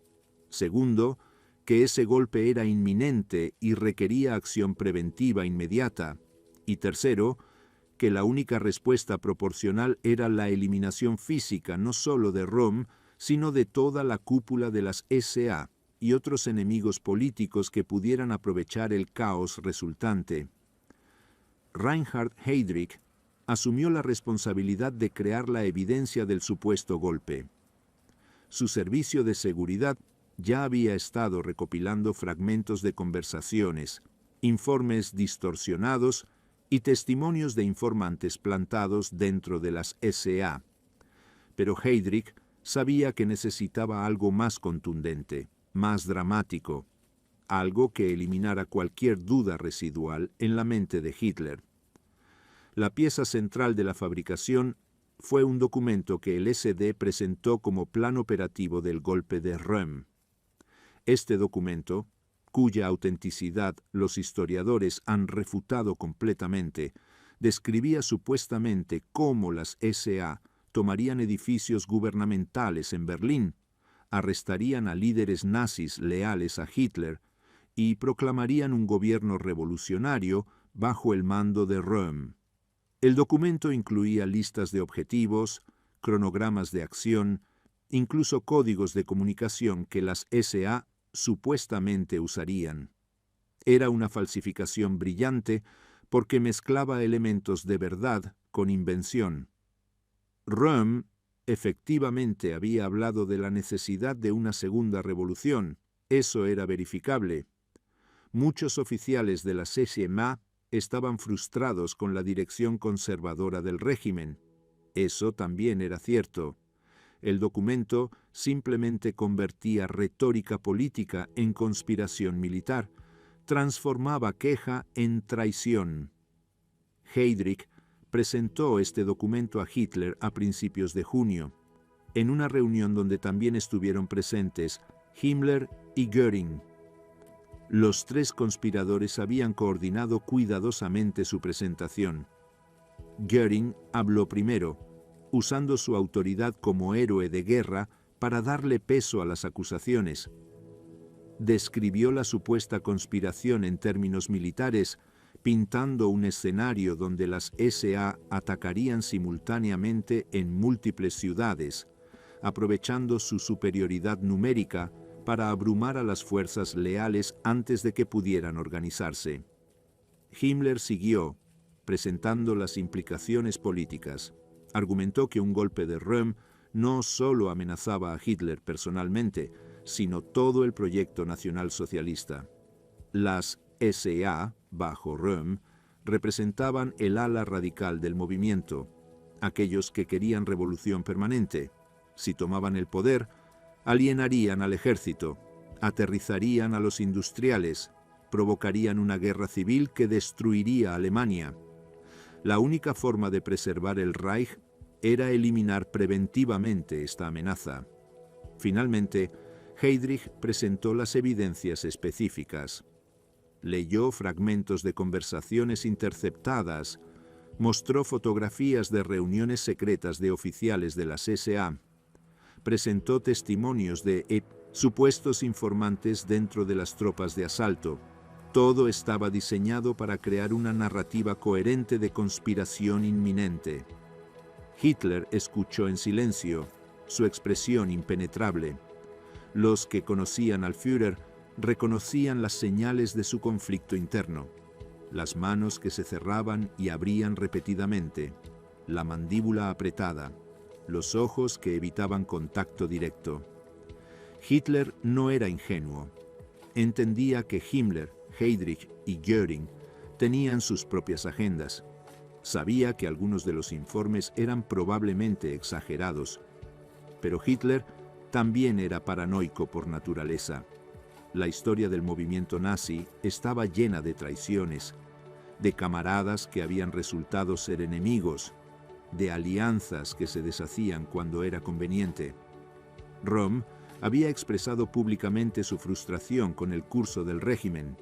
Segundo, que ese golpe era inminente y requería acción preventiva inmediata. Y tercero, que la única respuesta proporcional era la eliminación física no solo de Röhm, sino de toda la cúpula de las SA y otros enemigos políticos que pudieran aprovechar el caos resultante. Reinhard Heydrich asumió la responsabilidad de crear la evidencia del supuesto golpe. Su servicio de seguridad ya había estado recopilando fragmentos de conversaciones, informes distorsionados y testimonios de informantes plantados dentro de las SA. Pero Heydrich sabía que necesitaba algo más contundente, más dramático, algo que eliminara cualquier duda residual en la mente de Hitler. La pieza central de la fabricación fue un documento que el SD presentó como plan operativo del golpe de Röhm. Este documento, cuya autenticidad los historiadores han refutado completamente, describía supuestamente cómo las SA tomarían edificios gubernamentales en Berlín, arrestarían a líderes nazis leales a Hitler y proclamarían un gobierno revolucionario bajo el mando de Röhm. El documento incluía listas de objetivos, cronogramas de acción, incluso códigos de comunicación que las SA supuestamente usarían. Era una falsificación brillante porque mezclaba elementos de verdad con invención. Röhm efectivamente había hablado de la necesidad de una segunda revolución. Eso era verificable. Muchos oficiales de la CSMA estaban frustrados con la dirección conservadora del régimen. Eso también era cierto. El documento simplemente convertía retórica política en conspiración militar, transformaba queja en traición. Heydrich presentó este documento a Hitler a principios de junio, en una reunión donde también estuvieron presentes Himmler y Göring. Los tres conspiradores habían coordinado cuidadosamente su presentación. Göring habló primero, usando su autoridad como héroe de guerra para darle peso a las acusaciones. Describió la supuesta conspiración en términos militares, pintando un escenario donde las SA atacarían simultáneamente en múltiples ciudades, aprovechando su superioridad numérica para abrumar a las fuerzas leales antes de que pudieran organizarse. Himmler siguió, presentando las implicaciones políticas. Argumentó que un golpe de Röhm no solo amenazaba a Hitler personalmente, sino todo el proyecto nacionalsocialista. Las SA, bajo Röhm, representaban el ala radical del movimiento, aquellos que querían revolución permanente. Si tomaban el poder, alienarían al ejército, aterrizarían a los industriales, provocarían una guerra civil que destruiría Alemania. La única forma de preservar el Reich era eliminar preventivamente esta amenaza. Finalmente, Heydrich presentó las evidencias específicas. Leyó fragmentos de conversaciones interceptadas, mostró fotografías de reuniones secretas de oficiales de las SA, presentó testimonios de supuestos informantes dentro de las tropas de asalto. Todo estaba diseñado para crear una narrativa coherente de conspiración inminente. Hitler escuchó en silencio, su expresión impenetrable. Los que conocían al Führer reconocían las señales de su conflicto interno, las manos que se cerraban y abrían repetidamente, la mandíbula apretada, los ojos que evitaban contacto directo. Hitler no era ingenuo. Entendía que Himmler, Heydrich y Göring tenían sus propias agendas. Sabía que algunos de los informes eran probablemente exagerados, pero Hitler también era paranoico por naturaleza. La historia del movimiento nazi estaba llena de traiciones, de camaradas que habían resultado ser enemigos, de alianzas que se deshacían cuando era conveniente. Röhm había expresado públicamente su frustración con el curso del régimen.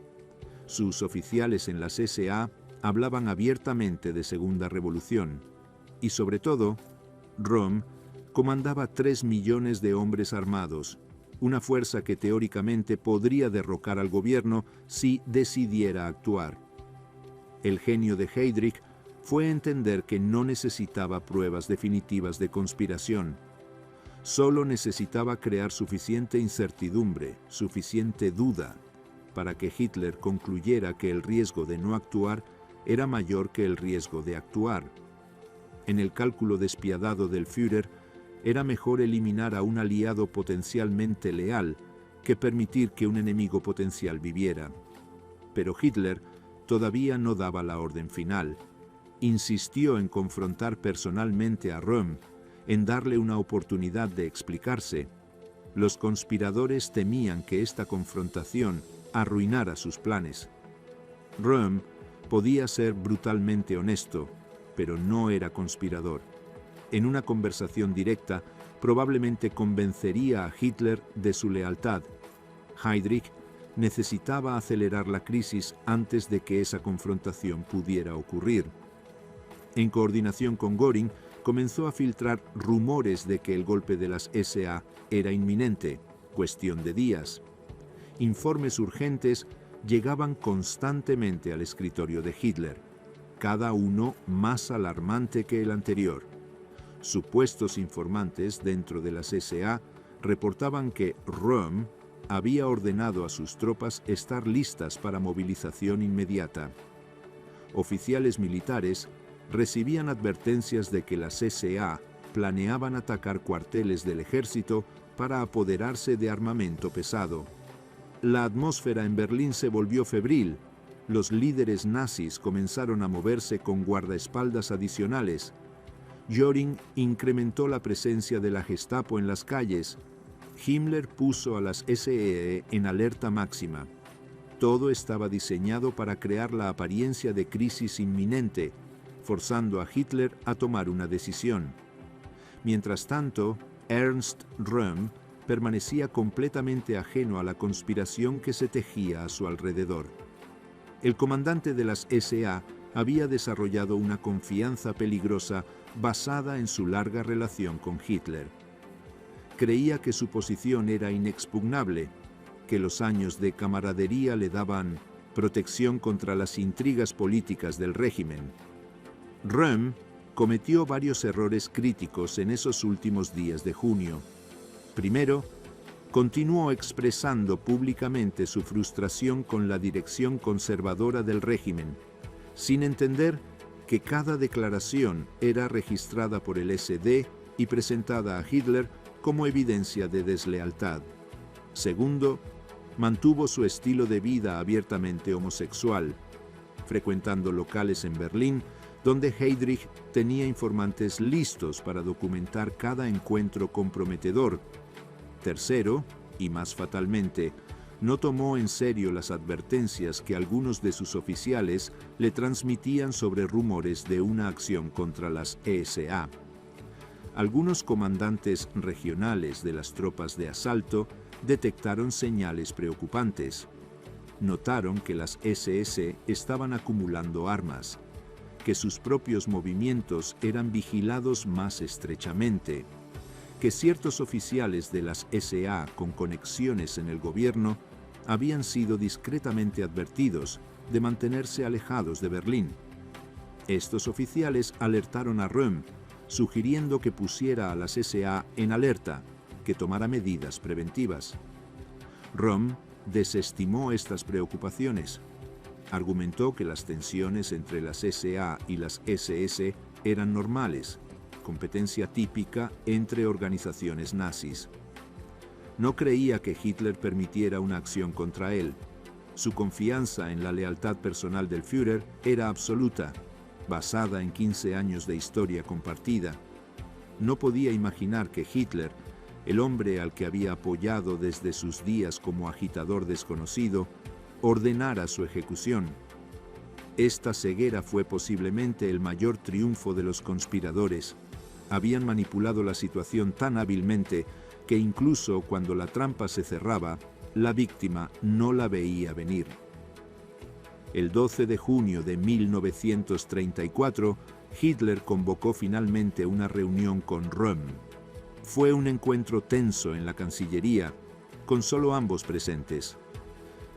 Sus oficiales en las SA hablaban abiertamente de Segunda Revolución y, sobre todo, Röhm comandaba 3 millones de hombres armados, una fuerza que teóricamente podría derrocar al gobierno si decidiera actuar. El genio de Heydrich fue entender que no necesitaba pruebas definitivas de conspiración. Solo necesitaba crear suficiente incertidumbre, suficiente duda, para que Hitler concluyera que el riesgo de no actuar era mayor que el riesgo de actuar. En el cálculo despiadado del Führer, era mejor eliminar a un aliado potencialmente leal que permitir que un enemigo potencial viviera. Pero Hitler todavía no daba la orden final. Insistió en confrontar personalmente a Röhm, en darle una oportunidad de explicarse. Los conspiradores temían que esta confrontación arruinara sus planes. Röhm podía ser brutalmente honesto, pero no era conspirador. En una conversación directa, probablemente convencería a Hitler de su lealtad. Heydrich necesitaba acelerar la crisis antes de que esa confrontación pudiera ocurrir. En coordinación con Göring, comenzó a filtrar rumores de que el golpe de las SA era inminente, cuestión de días. Informes urgentes llegaban constantemente al escritorio de Hitler, cada uno más alarmante que el anterior. Supuestos informantes dentro de las SA reportaban que Röhm había ordenado a sus tropas estar listas para movilización inmediata. Oficiales militares recibían advertencias de que las SA planeaban atacar cuarteles del ejército para apoderarse de armamento pesado. La atmósfera en Berlín se volvió febril. Los líderes nazis comenzaron a moverse con guardaespaldas adicionales. Göring incrementó la presencia de la Gestapo en las calles. Himmler puso a las SED en alerta máxima. Todo estaba diseñado para crear la apariencia de crisis inminente, forzando a Hitler a tomar una decisión. Mientras tanto, Ernst Röhm permanecía completamente ajeno a la conspiración que se tejía a su alrededor. El comandante de las SA había desarrollado una confianza peligrosa basada en su larga relación con Hitler. creía que su posición era inexpugnable, que los años de camaradería le daban protección contra las intrigas políticas del régimen. Röhm cometió varios errores críticos en esos últimos días de junio. Primero, continuó expresando públicamente su frustración con la dirección conservadora del régimen, sin entender que cada declaración era registrada por el SD y presentada a Hitler como evidencia de deslealtad. Segundo, mantuvo su estilo de vida abiertamente homosexual, frecuentando locales en Berlín donde Heydrich tenía informantes listos para documentar cada encuentro comprometedor. Tercero, y más fatalmente, no tomó en serio las advertencias que algunos de sus oficiales le transmitían sobre rumores de una acción contra las SA. Algunos comandantes regionales de las tropas de asalto detectaron señales preocupantes. Notaron que las SS estaban acumulando armas, que sus propios movimientos eran vigilados más estrechamente, que ciertos oficiales de las SA con conexiones en el gobierno habían sido discretamente advertidos de mantenerse alejados de Berlín. Estos oficiales alertaron a Röhm, sugiriendo que pusiera a las SA en alerta, que tomara medidas preventivas. Röhm desestimó estas preocupaciones. Argumentó que las tensiones entre las SA y las SS eran normales, competencia típica entre organizaciones nazis. No creía que Hitler permitiera una acción contra él. Su confianza en la lealtad personal del Führer era absoluta, basada en 15 años de historia compartida. No podía imaginar que Hitler, el hombre al que había apoyado desde sus días como agitador desconocido, ordenara su ejecución. Esta ceguera fue posiblemente el mayor triunfo de los conspiradores. Habían manipulado la situación tan hábilmente que incluso cuando la trampa se cerraba, la víctima no la veía venir. El 12 de junio de 1934, Hitler convocó finalmente una reunión con Röhm. Fue un encuentro tenso en la Cancillería, con solo ambos presentes.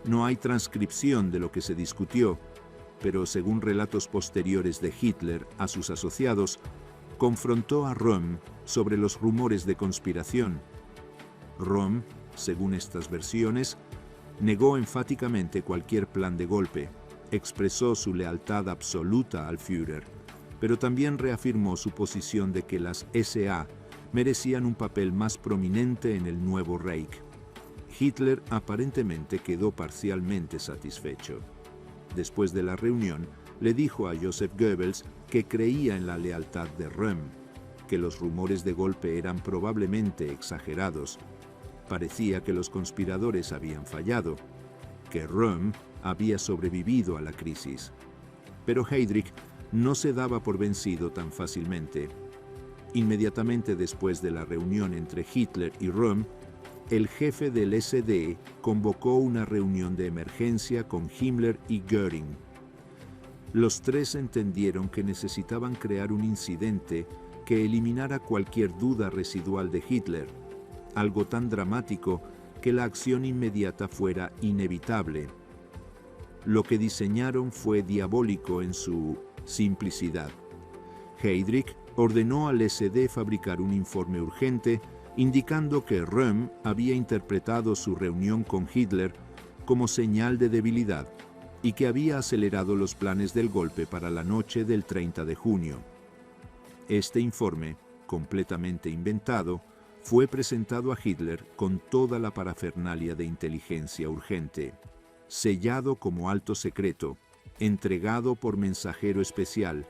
No hay transcripción de lo que se discutió, pero según relatos posteriores de Hitler a sus asociados, confrontó a Röhm sobre los rumores de conspiración. Röhm, según estas versiones, negó enfáticamente cualquier plan de golpe, expresó su lealtad absoluta al Führer, pero también reafirmó su posición de que las SA merecían un papel más prominente en el nuevo Reich. Hitler aparentemente quedó parcialmente satisfecho. Después de la reunión, le dijo a Joseph Goebbels que creía en la lealtad de Röhm, que los rumores de golpe eran probablemente exagerados. Parecía que los conspiradores habían fallado, que Röhm había sobrevivido a la crisis. Pero Heydrich no se daba por vencido tan fácilmente. Inmediatamente después de la reunión entre Hitler y Röhm, el jefe del SD convocó una reunión de emergencia con Himmler y Göring. Los tres entendieron que necesitaban crear un incidente que eliminara cualquier duda residual de Hitler, algo tan dramático que la acción inmediata fuera inevitable. Lo que diseñaron fue diabólico en su simplicidad. Heydrich ordenó al SD fabricar un informe urgente indicando que Röhm había interpretado su reunión con Hitler como señal de debilidad y que había acelerado los planes del golpe para la noche del 30 de junio. Este informe, completamente inventado, fue presentado a Hitler con toda la parafernalia de inteligencia urgente, sellado como alto secreto, entregado por mensajero especial,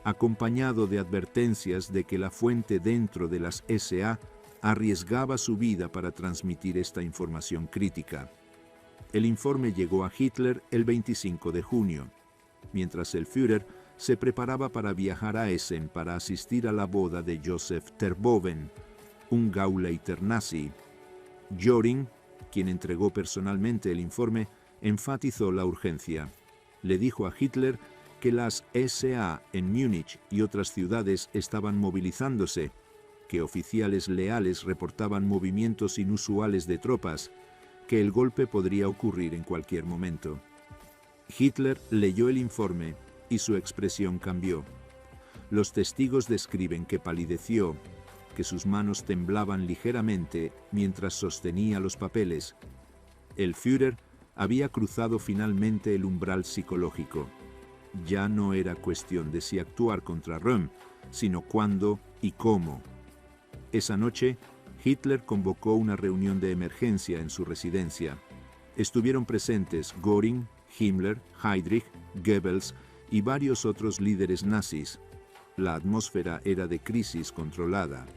acompañado de advertencias de que la fuente dentro de las SA arriesgaba su vida para transmitir esta información crítica. El informe llegó a Hitler el 25 de junio, mientras el Führer se preparaba para viajar a Essen para asistir a la boda de Joseph Terboven, un Gauleiter nazi. Göring, quien entregó personalmente el informe, enfatizó la urgencia. Le dijo a Hitler que las SA en Múnich y otras ciudades estaban movilizándose que oficiales leales reportaban movimientos inusuales de tropas, que el golpe podría ocurrir en cualquier momento. Hitler leyó el informe y su expresión cambió. Los testigos describen que palideció, que sus manos temblaban ligeramente mientras sostenía los papeles. El Führer había cruzado finalmente el umbral psicológico. Ya no era cuestión de si actuar contra Röhm, sino cuándo y cómo. Esa noche, Hitler convocó una reunión de emergencia en su residencia. Estuvieron presentes Göring, Himmler, Heydrich, Goebbels y varios otros líderes nazis. La atmósfera era de crisis controlada.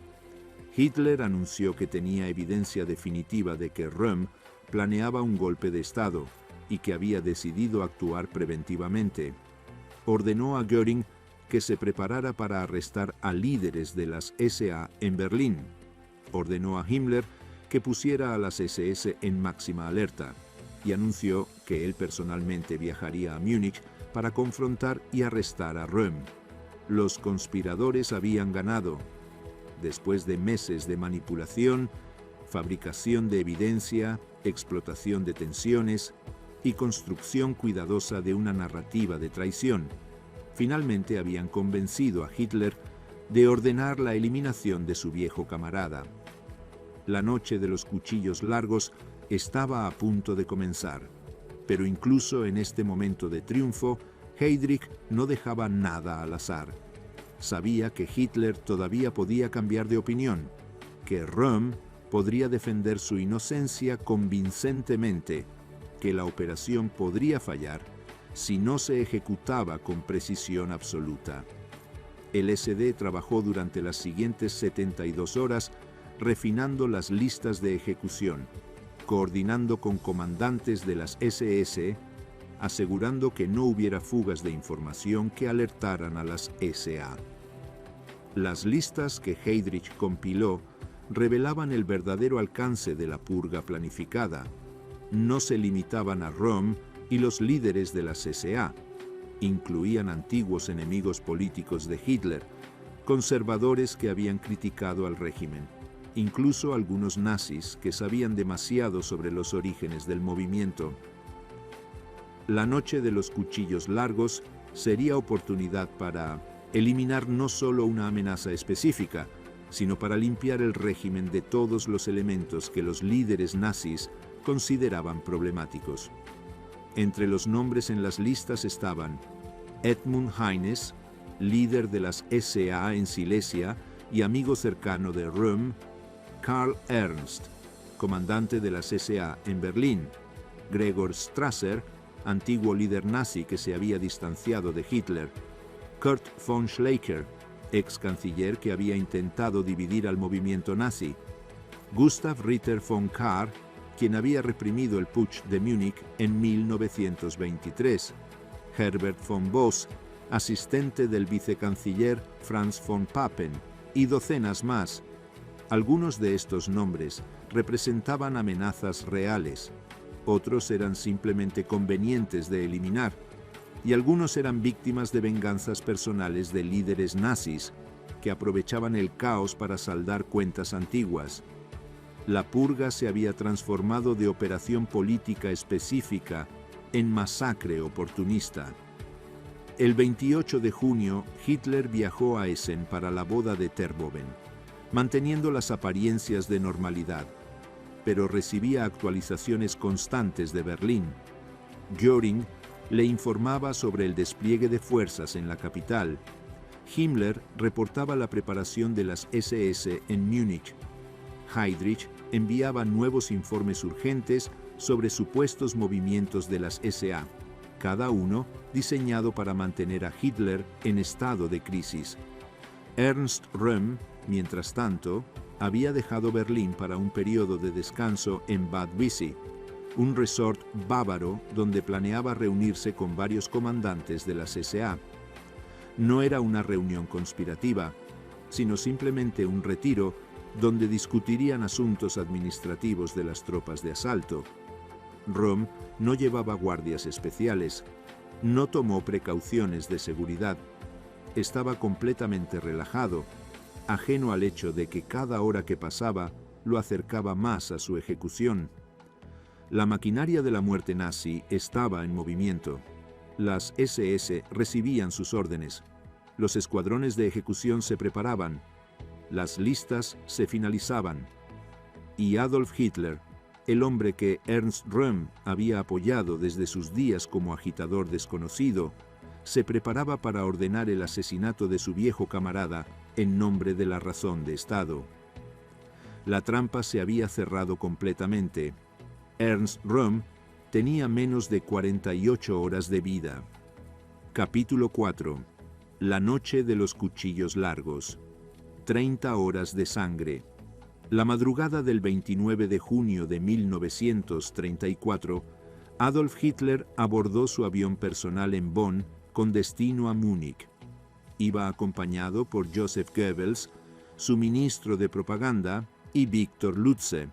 Hitler anunció que tenía evidencia definitiva de que Röhm planeaba un golpe de Estado y que había decidido actuar preventivamente. Ordenó a Göring que se preparara para arrestar a líderes de las SA en Berlín. Ordenó a Himmler que pusiera a las SS en máxima alerta y anunció que él personalmente viajaría a Múnich para confrontar y arrestar a Röhm. Los conspiradores habían ganado. Después de meses de manipulación, fabricación de evidencia, explotación de tensiones y construcción cuidadosa de una narrativa de traición, finalmente habían convencido a Hitler de ordenar la eliminación de su viejo camarada. La noche de los cuchillos largos estaba a punto de comenzar, pero incluso en este momento de triunfo, Heydrich no dejaba nada al azar. Sabía que Hitler todavía podía cambiar de opinión, que Röhm podría defender su inocencia convincentemente, que la operación podría fallar si no se ejecutaba con precisión absoluta. El SD trabajó durante las siguientes 72 horas refinando las listas de ejecución, coordinando con comandantes de las SS, asegurando que no hubiera fugas de información que alertaran a las SA. Las listas que Heydrich compiló revelaban el verdadero alcance de la purga planificada. No se limitaban a Röhm y los líderes de las SA. Incluían antiguos enemigos políticos de Hitler, conservadores que habían criticado al régimen, incluso algunos nazis que sabían demasiado sobre los orígenes del movimiento. La noche de los cuchillos largos sería oportunidad para eliminar no solo una amenaza específica, sino para limpiar el régimen de todos los elementos que los líderes nazis consideraban problemáticos. Entre los nombres en las listas estaban Edmund Heines, líder de las SA en Silesia y amigo cercano de Röhm; Karl Ernst, comandante de las SA en Berlín; Gregor Strasser, antiguo líder nazi que se había distanciado de Hitler; Kurt von Schleicher, ex canciller que había intentado dividir al movimiento nazi; Gustav Ritter von Kahr, quien había reprimido el Putsch de Múnich en 1923, Herbert von Boss, asistente del vicecanciller Franz von Papen, y docenas más. Algunos de estos nombres representaban amenazas reales, otros eran simplemente convenientes de eliminar, y algunos eran víctimas de venganzas personales de líderes nazis que aprovechaban el caos para saldar cuentas antiguas. La purga se había transformado de operación política específica en masacre oportunista. El 28 de junio, Hitler viajó a Essen para la boda de Terboven, manteniendo las apariencias de normalidad, pero recibía actualizaciones constantes de Berlín. Göring le informaba sobre el despliegue de fuerzas en la capital. Himmler reportaba la preparación de las SS en Múnich. Heydrich enviaba nuevos informes urgentes sobre supuestos movimientos de las SA, cada uno diseñado para mantener a Hitler en estado de crisis. Ernst Röhm, mientras tanto, había dejado Berlín para un periodo de descanso en Bad Wiessee, un resort bávaro donde planeaba reunirse con varios comandantes de las SA. No era una reunión conspirativa, sino simplemente un retiro donde discutirían asuntos administrativos de las tropas de asalto. Röhm no llevaba guardias especiales, no tomó precauciones de seguridad, estaba completamente relajado, ajeno al hecho de que cada hora que pasaba lo acercaba más a su ejecución. La maquinaria de la muerte nazi estaba en movimiento. Las SS recibían sus órdenes. Los escuadrones de ejecución se preparaban. Las listas se finalizaban. Y Adolf Hitler, el hombre que Ernst Röhm había apoyado desde sus días como agitador desconocido, se preparaba para ordenar el asesinato de su viejo camarada en nombre de la razón de Estado. La trampa se había cerrado completamente. Ernst Röhm tenía menos de 48 horas de vida. Capítulo 4. La noche de los cuchillos largos. 30 horas de sangre. La madrugada del 29 de junio de 1934, Adolf Hitler abordó su avión personal en Bonn con destino a Múnich. Iba acompañado por Joseph Goebbels, su ministro de propaganda, y Viktor Lutze,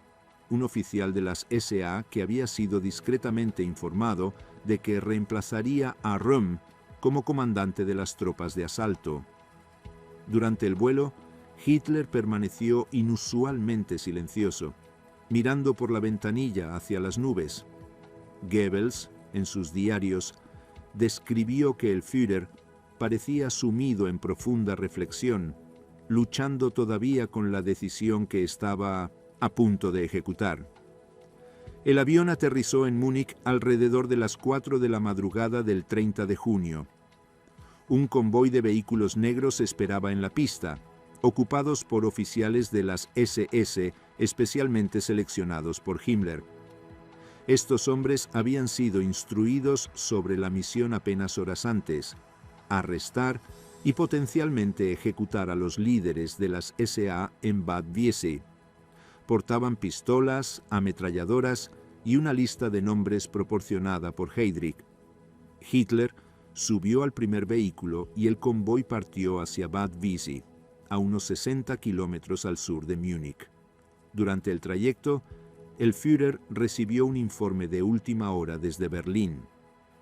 un oficial de las SA que había sido discretamente informado de que reemplazaría a Röhm como comandante de las tropas de asalto. Durante el vuelo, Hitler permaneció inusualmente silencioso, mirando por la ventanilla hacia las nubes. Goebbels, en sus diarios, describió que el Führer parecía sumido en profunda reflexión, luchando todavía con la decisión que estaba a punto de ejecutar. El avión aterrizó en Múnich alrededor de las 4 de la madrugada del 30 de junio. Un convoy de vehículos negros esperaba en la pista, ocupados por oficiales de las SS especialmente seleccionados por Himmler. Estos hombres habían sido instruidos sobre la misión apenas horas antes: arrestar y potencialmente ejecutar a los líderes de las SA en Bad Wiessee. Portaban pistolas, ametralladoras y una lista de nombres proporcionada por Heydrich. Hitler subió al primer vehículo y el convoy partió hacia Bad Wiessee, a unos 60 kilómetros al sur de Múnich. Durante el trayecto, el Führer recibió un informe de última hora desde Berlín.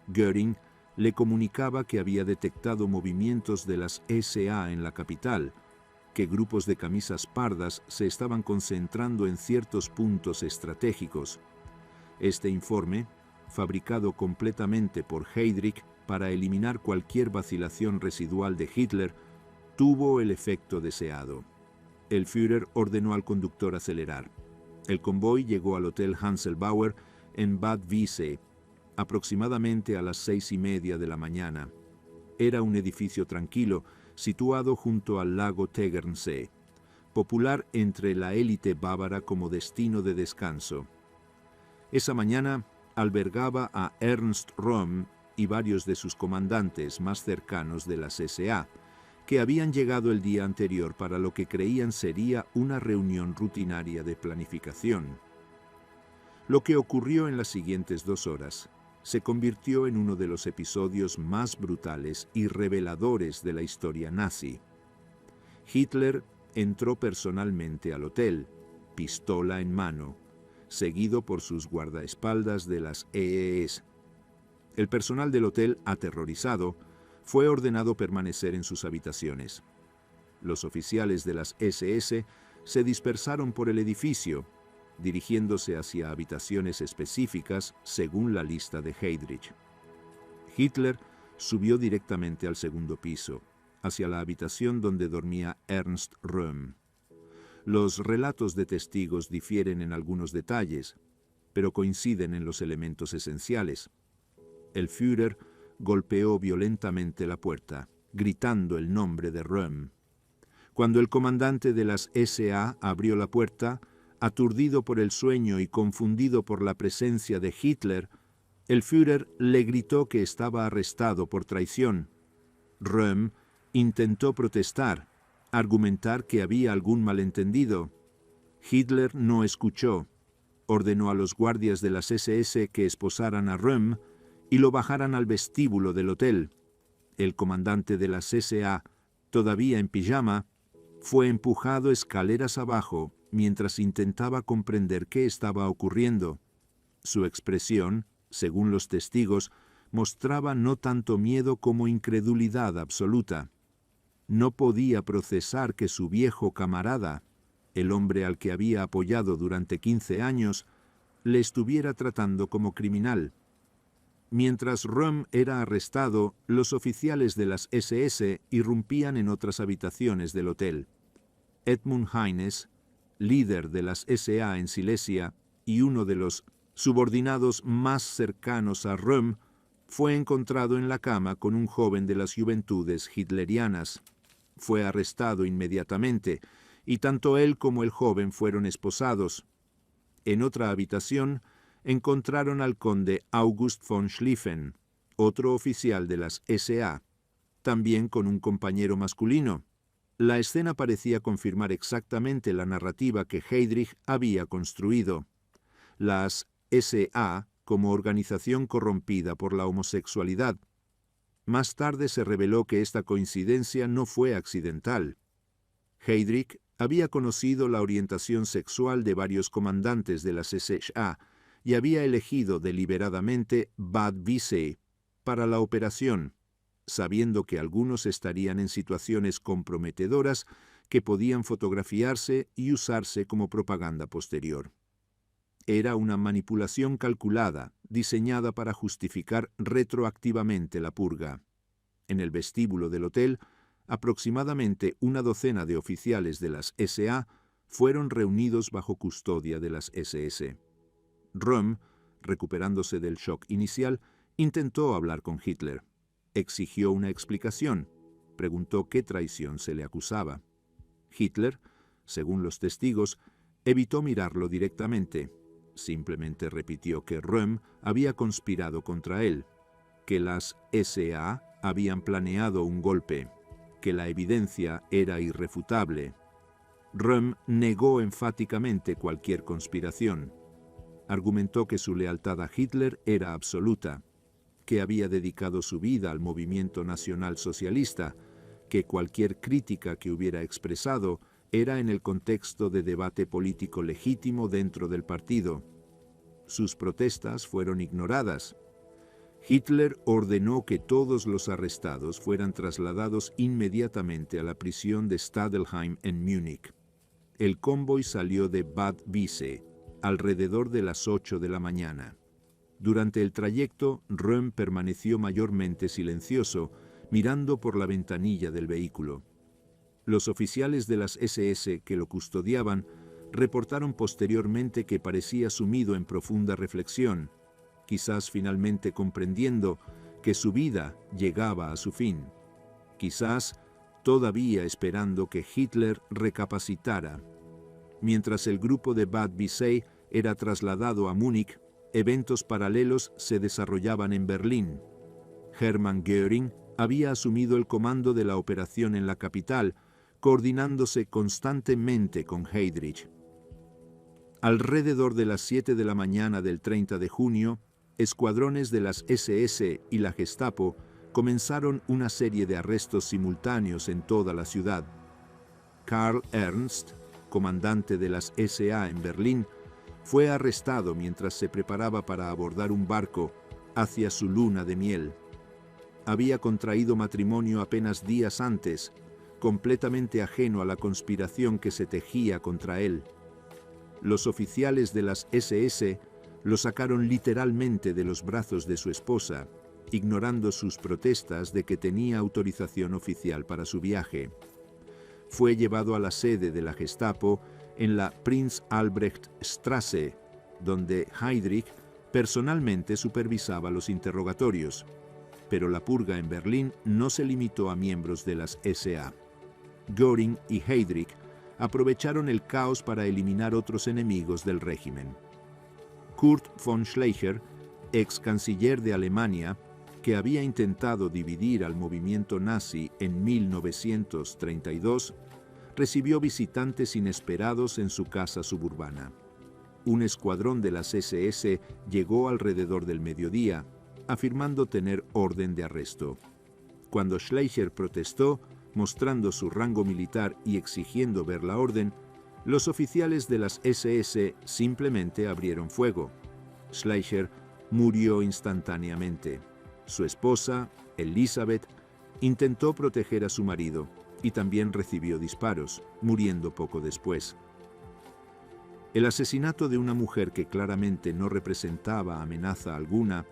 Göring le comunicaba que había detectado movimientos de las SA en la capital, que grupos de camisas pardas se estaban concentrando en ciertos puntos estratégicos. Este informe, fabricado completamente por Heydrich para eliminar cualquier vacilación residual de Hitler, tuvo el efecto deseado. El Führer ordenó al conductor acelerar. El convoy llegó al Hotel Hanselbauer en Bad Wiessee, aproximadamente a las 6:30 de la mañana. Era un edificio tranquilo, situado junto al lago Tegernsee, popular entre la élite bávara como destino de descanso. Esa mañana albergaba a Ernst Röhm y varios de sus comandantes más cercanos de las SA, que habían llegado el día anterior para lo que creían sería una reunión rutinaria de planificación. Lo que ocurrió en las siguientes 2 horas se convirtió en uno de los episodios más brutales y reveladores de la historia nazi. Hitler entró personalmente al hotel, pistola en mano, seguido por sus guardaespaldas de las EES. El personal del hotel, aterrorizado, fue ordenado permanecer en sus habitaciones. Los oficiales de las SS se dispersaron por el edificio, dirigiéndose hacia habitaciones específicas según la lista de Heydrich. Hitler subió directamente al segundo piso, hacia la habitación donde dormía Ernst Röhm. Los relatos de testigos difieren en algunos detalles, pero coinciden en los elementos esenciales. El Führer golpeó violentamente la puerta, gritando el nombre de Röhm. Cuando el comandante de las SA abrió la puerta, aturdido por el sueño y confundido por la presencia de Hitler, el Führer le gritó que estaba arrestado por traición. Röhm intentó protestar, argumentar que había algún malentendido. Hitler no escuchó. Ordenó a los guardias de las SS que esposaran a Röhm y lo bajaran al vestíbulo del hotel. El comandante de las SA, todavía en pijama, fue empujado escaleras abajo mientras intentaba comprender qué estaba ocurriendo. Su expresión, según los testigos, mostraba no tanto miedo como incredulidad absoluta. no podía procesar que su viejo camarada, el hombre al que había apoyado durante 15 años, le estuviera tratando como criminal. Mientras Röhm era arrestado, los oficiales de las SS irrumpían en otras habitaciones del hotel. Edmund Heines, líder de las SA en Silesia y uno de los subordinados más cercanos a Röhm, fue encontrado en la cama con un joven de las Juventudes hitlerianas. Fue arrestado inmediatamente, y tanto él como el joven fueron esposados. En otra habitación encontraron al conde August von Schlieffen, otro oficial de las SA, también con un compañero masculino. La escena parecía confirmar exactamente la narrativa que Heydrich había construido. Las SA como organización corrompida por la homosexualidad. Más tarde se reveló que esta coincidencia no fue accidental. Heydrich había conocido la orientación sexual de varios comandantes de las SA y había elegido deliberadamente Bad Wiessee para la operación, sabiendo que algunos estarían en situaciones comprometedoras que podían fotografiarse y usarse como propaganda posterior. Era una manipulación calculada, diseñada para justificar retroactivamente la purga. En el vestíbulo del hotel, aproximadamente una docena de oficiales de las SA fueron reunidos bajo custodia de las SS. Röhm, recuperándose del shock inicial, intentó hablar con Hitler. Exigió una explicación. Preguntó qué traición se le acusaba. Hitler, según los testigos, evitó mirarlo directamente. Simplemente repitió que Röhm había conspirado contra él, que las SA habían planeado un golpe, que la evidencia era irrefutable. Röhm negó enfáticamente cualquier conspiración. Argumentó que su lealtad a Hitler era absoluta, que había dedicado su vida al movimiento nacional socialista, que cualquier crítica que hubiera expresado era en el contexto de debate político legítimo dentro del partido. Sus protestas fueron ignoradas. Hitler ordenó que todos los arrestados fueran trasladados inmediatamente a la prisión de Stadelheim en Múnich. El convoy salió de Bad Wiessee alrededor de las 8 de la mañana. Durante el trayecto, Röhm permaneció mayormente silencioso, mirando por la ventanilla del vehículo. Los oficiales de las SS que lo custodiaban reportaron posteriormente que parecía sumido en profunda reflexión, quizás finalmente comprendiendo que su vida llegaba a su fin, quizás todavía esperando que Hitler recapacitara. Mientras el grupo de Bad Wiessee era trasladado a Múnich, eventos paralelos se desarrollaban en Berlín. Hermann Göring había asumido el comando de la operación en la capital, coordinándose constantemente con Heydrich. Alrededor de las 7 de la mañana del 30 de junio, escuadrones de las SS y la Gestapo comenzaron una serie de arrestos simultáneos en toda la ciudad. Karl Ernst, comandante de las SA en Berlín, fue arrestado mientras se preparaba para abordar un barco hacia su luna de miel. Había contraído matrimonio apenas días antes, completamente ajeno a la conspiración que se tejía contra él. Los oficiales de las SS lo sacaron literalmente de los brazos de su esposa, ignorando sus protestas de que tenía autorización oficial para su viaje. Fue llevado a la sede de la Gestapo en la Prinz Albrecht Straße, donde Heydrich personalmente supervisaba los interrogatorios. Pero la purga en Berlín no se limitó a miembros de las SA. Göring y Heydrich aprovecharon el caos para eliminar otros enemigos del régimen. Kurt von Schleicher, ex canciller de Alemania, que había intentado dividir al movimiento nazi en 1932, recibió visitantes inesperados en su casa suburbana. Un escuadrón de las SS llegó alrededor del mediodía, afirmando tener orden de arresto. Cuando Schleicher protestó, mostrando su rango militar y exigiendo ver la orden, los oficiales de las SS simplemente abrieron fuego. Schleicher murió instantáneamente. Su esposa, Elisabeth, intentó proteger a su marido, y también recibió disparos, muriendo poco después. El asesinato de una mujer que claramente no representaba amenaza alguna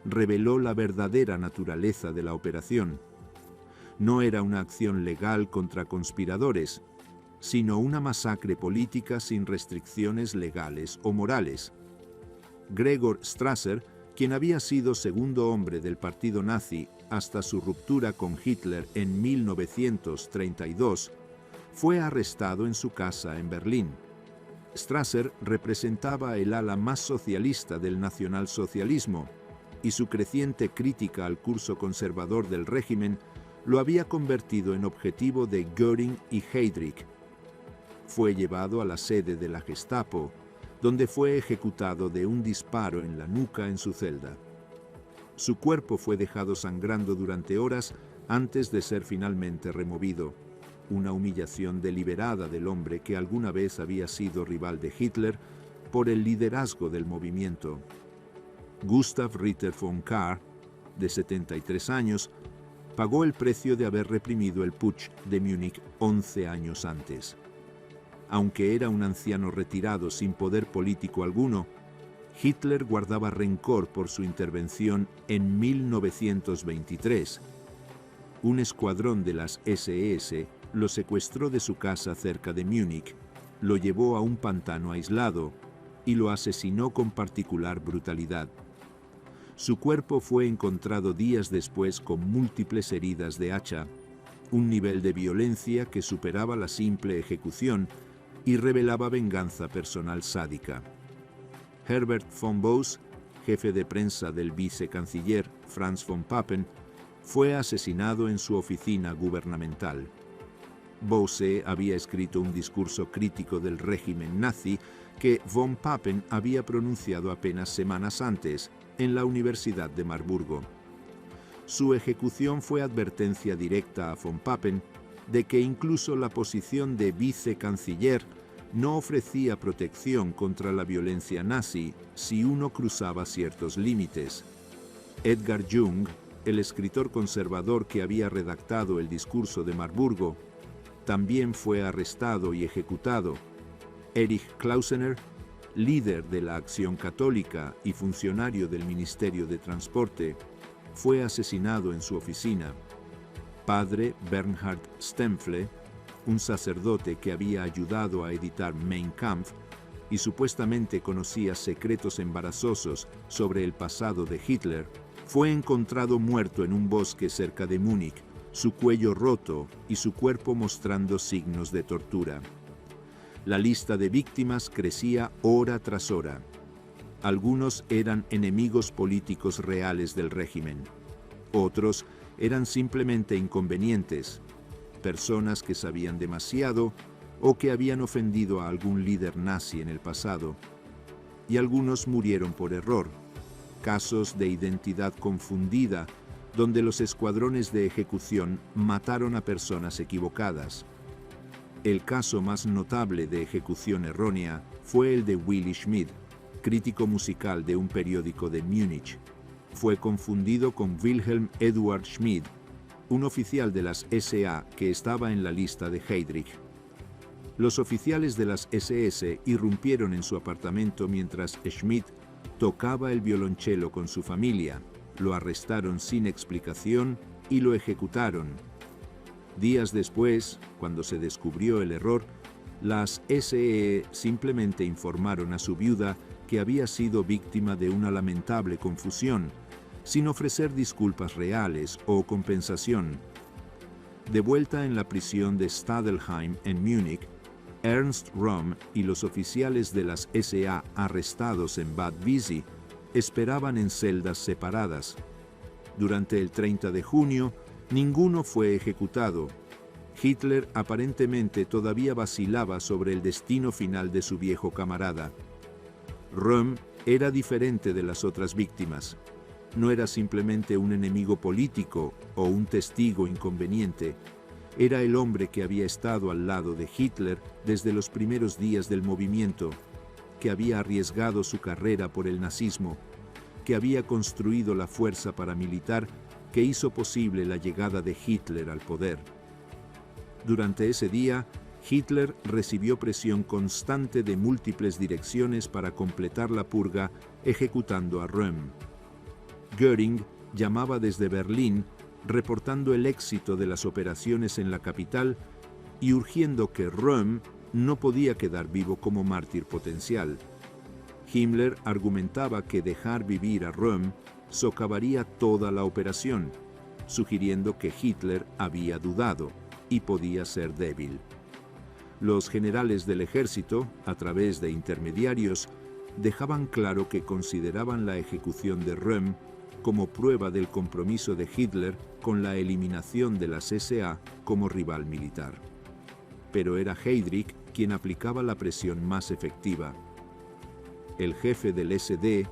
reveló la verdadera naturaleza de la operación. No era una acción legal contra conspiradores, sino una masacre política sin restricciones legales o morales. Gregor Strasser, quien había sido segundo hombre del partido nazi hasta su ruptura con Hitler en 1932, fue arrestado en su casa en Berlín. Strasser representaba el ala más socialista del nacionalsocialismo, y su creciente crítica al curso conservador del régimen lo había convertido en objetivo de Göring y Heydrich. Fue llevado a la sede de la Gestapo, donde fue ejecutado de un disparo en la nuca en su celda. Su cuerpo fue dejado sangrando durante horas antes de ser finalmente removido, una humillación deliberada del hombre que alguna vez había sido rival de Hitler por el liderazgo del movimiento. Gustav Ritter von Kahr, de 73 años, pagó el precio de haber reprimido el putsch de Múnich 11 años antes. Aunque era un anciano retirado sin poder político alguno, Hitler guardaba rencor por su intervención en 1923. Un escuadrón de las SS lo secuestró de su casa cerca de Múnich, lo llevó a un pantano aislado y lo asesinó con particular brutalidad. Su cuerpo fue encontrado días después con múltiples heridas de hacha, un nivel de violencia que superaba la simple ejecución y revelaba venganza personal sádica. Herbert von Bose, jefe de prensa del vicecanciller Franz von Papen, fue asesinado en su oficina gubernamental. Bose había escrito un discurso crítico del régimen nazi que von Papen había pronunciado apenas semanas antes en la Universidad de Marburgo. Su ejecución fue advertencia directa a von Papen de que incluso la posición de vicecanciller no ofrecía protección contra la violencia nazi si uno cruzaba ciertos límites. Edgar Jung, el escritor conservador que había redactado el discurso de Marburgo, también fue arrestado y ejecutado. Erich Klausener, líder de la Acción Católica y funcionario del Ministerio de Transporte, fue asesinado en su oficina. Padre Bernhard Stempfle, un sacerdote que había ayudado a editar Mein Kampf y supuestamente conocía secretos embarazosos sobre el pasado de Hitler, fue encontrado muerto en un bosque cerca de Múnich, su cuello roto y su cuerpo mostrando signos de tortura. La lista de víctimas crecía hora tras hora. Algunos eran enemigos políticos reales del régimen. Otros eran simplemente inconvenientes, personas que sabían demasiado o que habían ofendido a algún líder nazi en el pasado. Y algunos murieron por error, casos de identidad confundida, donde los escuadrones de ejecución mataron a personas equivocadas. El caso más notable de ejecución errónea fue el de Willy Schmid, crítico musical de un periódico de Múnich. Fue confundido con Wilhelm Eduard Schmid, un oficial de las SA que estaba en la lista de Heydrich. Los oficiales de las SS irrumpieron en su apartamento mientras Schmid tocaba el violonchelo con su familia, lo arrestaron sin explicación y lo ejecutaron. Días después, cuando se descubrió el error, las SEE simplemente informaron a su viuda que había sido víctima de una lamentable confusión, sin ofrecer disculpas reales o compensación. De vuelta en la prisión de Stadelheim en Múnich, Ernst Röhm y los oficiales de las SA arrestados en Bad Wiessee esperaban en celdas separadas. Durante el 30 de junio, ninguno fue ejecutado. Hitler aparentemente todavía vacilaba sobre el destino final de su viejo camarada. Röhm era diferente de las otras víctimas. No era simplemente un enemigo político o un testigo inconveniente. Era el hombre que había estado al lado de Hitler desde los primeros días del movimiento, que había arriesgado su carrera por el nazismo, que había construido la fuerza paramilitar que hizo posible la llegada de Hitler al poder. Durante ese día, Hitler recibió presión constante de múltiples direcciones para completar la purga, ejecutando a Röhm. Göring llamaba desde Berlín, reportando el éxito de las operaciones en la capital y urgiendo que Röhm no podía quedar vivo como mártir potencial. Himmler argumentaba que dejar vivir a Röhm socavaría toda la operación, sugiriendo que Hitler había dudado y podía ser débil. Los generales del ejército, a través de intermediarios, dejaban claro que consideraban la ejecución de Röhm como prueba del compromiso de Hitler con la eliminación de las SA como rival militar. Pero era Heydrich quien aplicaba la presión más efectiva. El jefe del SD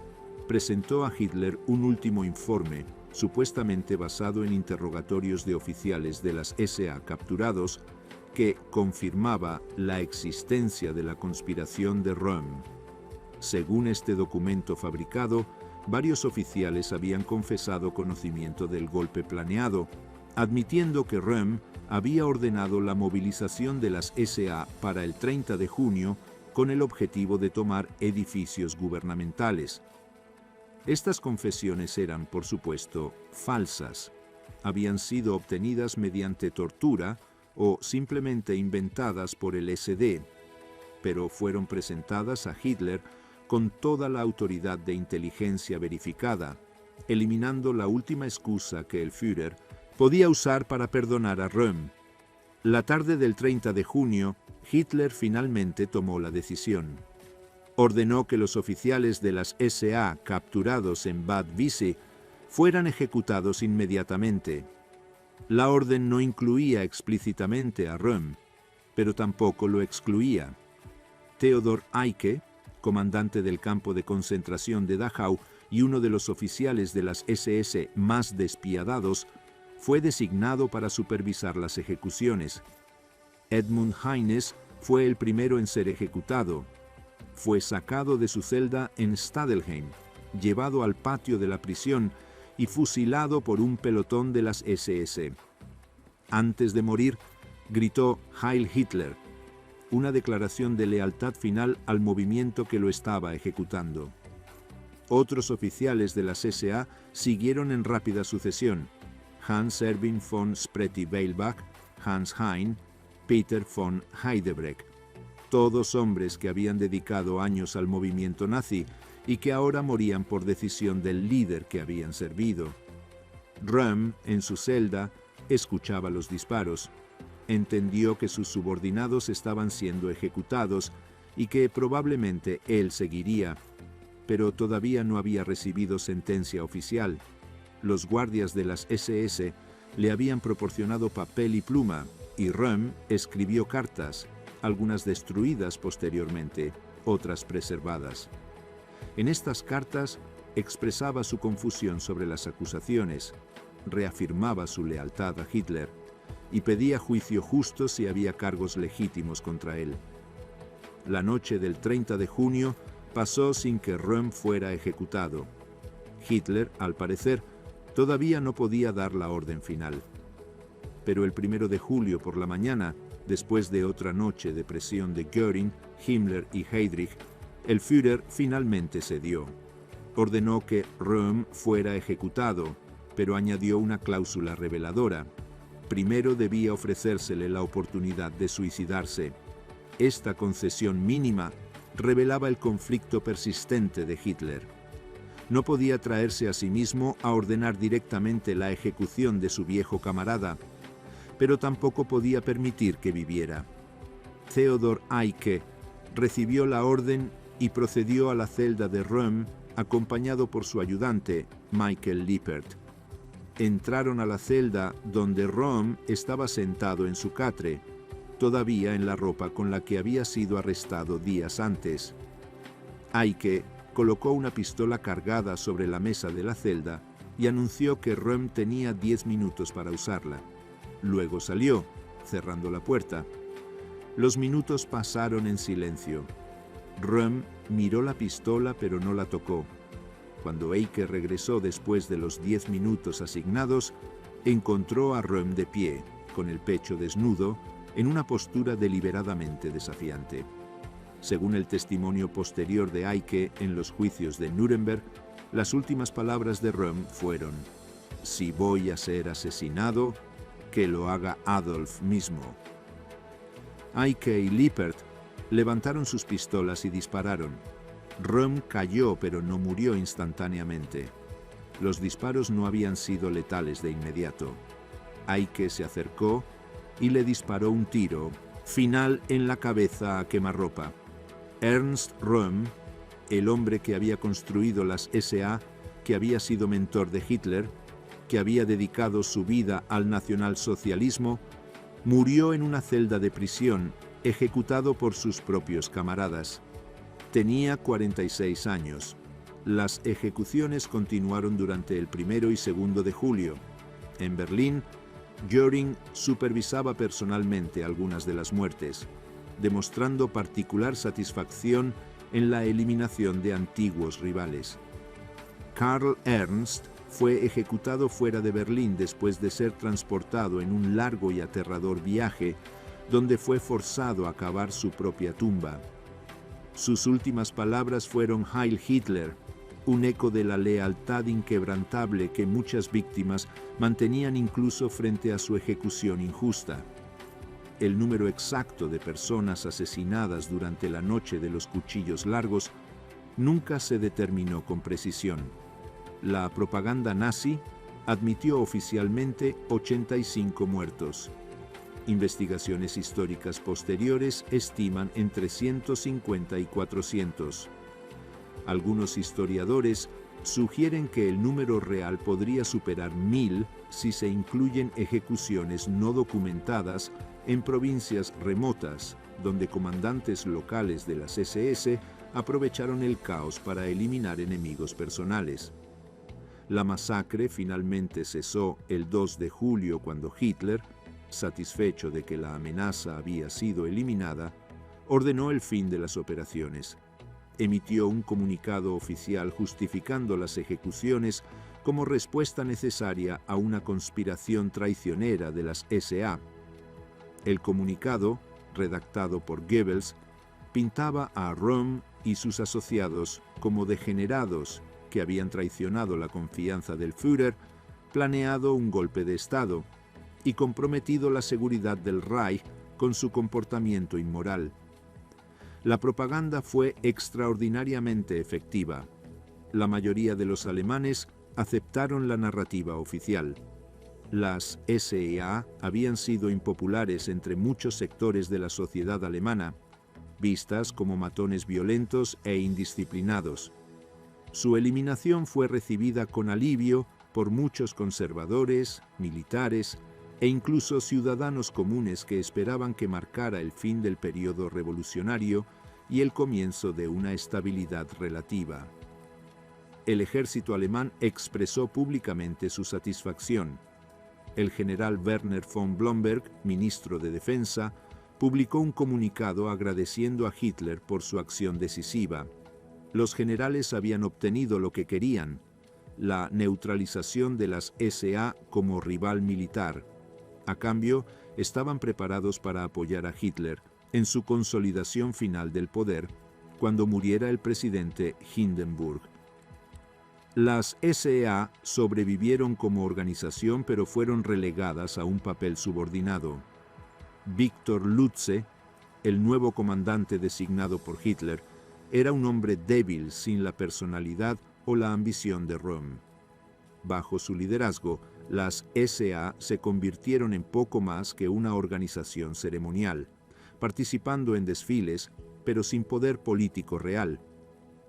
presentó a Hitler un último informe, supuestamente basado en interrogatorios de oficiales de las SA capturados, que confirmaba la existencia de la conspiración de Röhm. Según este documento fabricado, varios oficiales habían confesado conocimiento del golpe planeado, admitiendo que Röhm había ordenado la movilización de las SA para el 30 de junio con el objetivo de tomar edificios gubernamentales. Estas confesiones eran, por supuesto, falsas. Habían sido obtenidas mediante tortura o simplemente inventadas por el SD, pero fueron presentadas a Hitler con toda la autoridad de inteligencia verificada, eliminando la última excusa que el Führer podía usar para perdonar a Röhm. La tarde del 30 de junio, Hitler finalmente tomó la decisión. Ordenó que los oficiales de las SA capturados en Bad Wiessee fueran ejecutados inmediatamente. La orden no incluía explícitamente a Röhm, pero tampoco lo excluía. Theodor Eicke, comandante del campo de concentración de Dachau y uno de los oficiales de las SS más despiadados, fue designado para supervisar las ejecuciones. Edmund Heines fue el primero en ser ejecutado. Fue sacado de su celda en Stadelheim, llevado al patio de la prisión y fusilado por un pelotón de las SS. Antes de morir, gritó Heil Hitler, una declaración de lealtad final al movimiento que lo estaba ejecutando. Otros oficiales de las SA siguieron en rápida sucesión: Hans Erwin von Spreti-Weilbach, Hans Hein, Peter von Heydebrecht, todos hombres que habían dedicado años al movimiento nazi y que ahora morían por decisión del líder que habían servido. Röhm, en su celda, escuchaba los disparos. Entendió que sus subordinados estaban siendo ejecutados y que probablemente él seguiría, pero todavía no había recibido sentencia oficial. Los guardias de las SS le habían proporcionado papel y pluma, y Röhm escribió cartas, algunas destruidas posteriormente, otras preservadas. En estas cartas expresaba su confusión sobre las acusaciones, reafirmaba su lealtad a Hitler y pedía juicio justo si había cargos legítimos contra él. La noche del 30 de junio pasó sin que Röhm fuera ejecutado. Hitler, al parecer, todavía no podía dar la orden final. Pero el 1 de julio por la mañana, después de otra noche de presión de Göring, Himmler y Heydrich, el Führer finalmente cedió. Ordenó que Röhm fuera ejecutado, pero añadió una cláusula reveladora. Primero debía ofrecérsele la oportunidad de suicidarse. Esta concesión mínima revelaba el conflicto persistente de Hitler. No podía traerse a sí mismo a ordenar directamente la ejecución de su viejo camarada, pero tampoco podía permitir que viviera. Theodor Eicke recibió la orden y procedió a la celda de Röhm acompañado por su ayudante, Michael Lippert. Entraron a la celda donde Röhm estaba sentado en su catre, todavía en la ropa con la que había sido arrestado días antes. Eicke colocó una pistola cargada sobre la mesa de la celda y anunció que Röhm tenía 10 minutos para usarla. Luego salió, cerrando la puerta. Los minutos pasaron en silencio. Röhm miró la pistola pero no la tocó. Cuando Eicke regresó después de los 10 minutos asignados, encontró a Röhm de pie, con el pecho desnudo, en una postura deliberadamente desafiante. Según el testimonio posterior de Eicke en los juicios de Nuremberg, las últimas palabras de Röhm fueron: «Si voy a ser asesinado, que lo haga Adolf mismo». Eicke y Lippert levantaron sus pistolas y dispararon. Röhm cayó, pero no murió instantáneamente. Los disparos no habían sido letales de inmediato. Eicke se acercó y le disparó un tiro final en la cabeza a quemarropa. Ernst Röhm, el hombre que había construido las SA, que había sido mentor de Hitler, que había dedicado su vida al nacionalsocialismo, murió en una celda de prisión, ejecutado por sus propios camaradas. Tenía 46 años. Las ejecuciones continuaron durante el 1 y 2 de julio. En Berlín, Göring supervisaba personalmente algunas de las muertes, demostrando particular satisfacción en la eliminación de antiguos rivales. Karl Ernst fue ejecutado fuera de Berlín después de ser transportado en un largo y aterrador viaje, donde fue forzado a cavar su propia tumba. Sus últimas palabras fueron «Heil Hitler», un eco de la lealtad inquebrantable que muchas víctimas mantenían incluso frente a su ejecución injusta. El número exacto de personas asesinadas durante la noche de los cuchillos largos nunca se determinó con precisión. La propaganda nazi admitió oficialmente 85 muertos. Investigaciones históricas posteriores estiman entre 150 y 400. Algunos historiadores sugieren que el número real podría superar 1000 si se incluyen ejecuciones no documentadas en provincias remotas, donde comandantes locales de las SS aprovecharon el caos para eliminar enemigos personales. La masacre finalmente cesó el 2 de julio cuando Hitler, satisfecho de que la amenaza había sido eliminada, ordenó el fin de las operaciones. Emitió un comunicado oficial justificando las ejecuciones como respuesta necesaria a una conspiración traicionera de las SA. El comunicado, redactado por Goebbels, pintaba a Röhm y sus asociados como degenerados que habían traicionado la confianza del Führer, planeado un golpe de Estado y comprometido la seguridad del Reich con su comportamiento inmoral. La propaganda fue extraordinariamente efectiva. La mayoría de los alemanes aceptaron la narrativa oficial. Las SA habían sido impopulares entre muchos sectores de la sociedad alemana, vistas como matones violentos e indisciplinados. Su eliminación fue recibida con alivio por muchos conservadores, militares e incluso ciudadanos comunes que esperaban que marcara el fin del periodo revolucionario y el comienzo de una estabilidad relativa. El ejército alemán expresó públicamente su satisfacción. El general Werner von Blomberg, ministro de Defensa, publicó un comunicado agradeciendo a Hitler por su acción decisiva. Los generales habían obtenido lo que querían, la neutralización de las SA como rival militar. A cambio, estaban preparados para apoyar a Hitler en su consolidación final del poder cuando muriera el presidente Hindenburg. Las SA sobrevivieron como organización, pero fueron relegadas a un papel subordinado. Viktor Lutze, el nuevo comandante designado por Hitler, era un hombre débil sin la personalidad o la ambición de Röhm. Bajo su liderazgo, las SA se convirtieron en poco más que una organización ceremonial, participando en desfiles, pero sin poder político real.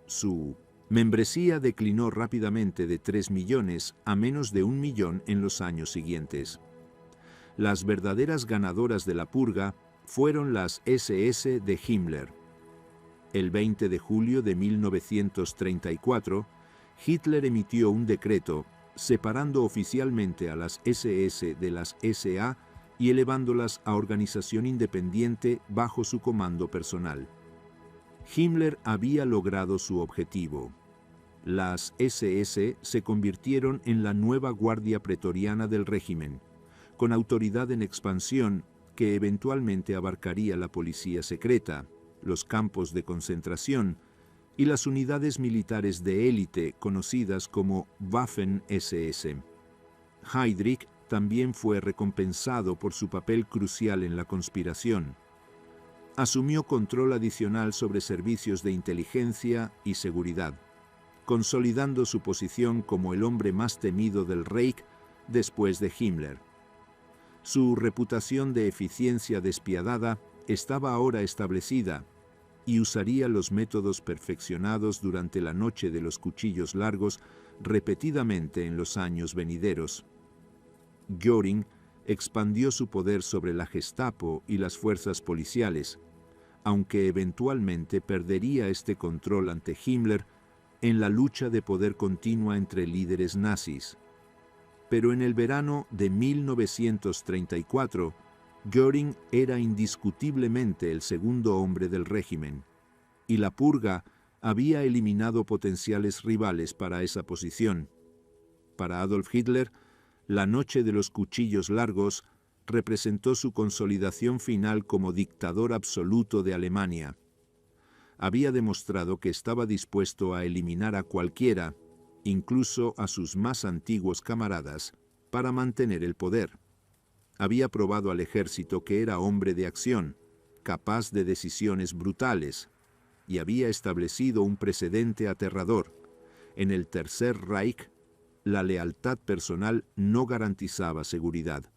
Su membresía declinó rápidamente de 3 millones a menos de 1 millón en los años siguientes. Las verdaderas ganadoras de la purga fueron las SS de Himmler. El 20 de julio de 1934, Hitler emitió un decreto separando oficialmente a las SS de las SA y elevándolas a organización independiente bajo su comando personal. Himmler había logrado su objetivo. Las SS se convirtieron en la nueva guardia pretoriana del régimen, con autoridad en expansión que eventualmente abarcaría la policía secreta, los campos de concentración y las unidades militares de élite conocidas como Waffen-SS. Heydrich también fue recompensado por su papel crucial en la conspiración. Asumió control adicional sobre servicios de inteligencia y seguridad, consolidando su posición como el hombre más temido del Reich después de Himmler. Su reputación de eficiencia despiadada estaba ahora establecida y usaría los métodos perfeccionados durante la noche de los cuchillos largos repetidamente en los años venideros. Göring expandió su poder sobre la Gestapo y las fuerzas policiales, aunque eventualmente perdería este control ante Himmler en la lucha de poder continua entre líderes nazis. Pero en el verano de 1934, Göring era indiscutiblemente el segundo hombre del régimen, y la purga había eliminado potenciales rivales para esa posición. Para Adolf Hitler, la noche de los cuchillos largos representó su consolidación final como dictador absoluto de Alemania. Había demostrado que estaba dispuesto a eliminar a cualquiera, incluso a sus más antiguos camaradas, para mantener el poder. Había probado al ejército que era hombre de acción, capaz de decisiones brutales, y había establecido un precedente aterrador. En el Tercer Reich, la lealtad personal no garantizaba seguridad,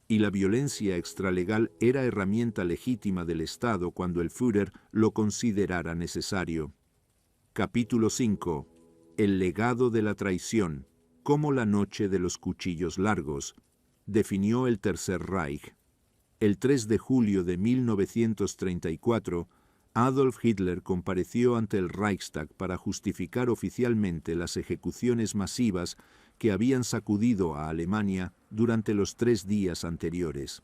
y la violencia extralegal era herramienta legítima del Estado cuando el Führer lo considerara necesario. Capítulo 5. El legado de la traición, como la noche de los cuchillos largos, definió el Tercer Reich. El 3 de julio de 1934, Adolf Hitler compareció ante el Reichstag para justificar oficialmente las ejecuciones masivas que habían sacudido a Alemania durante los 3 días anteriores.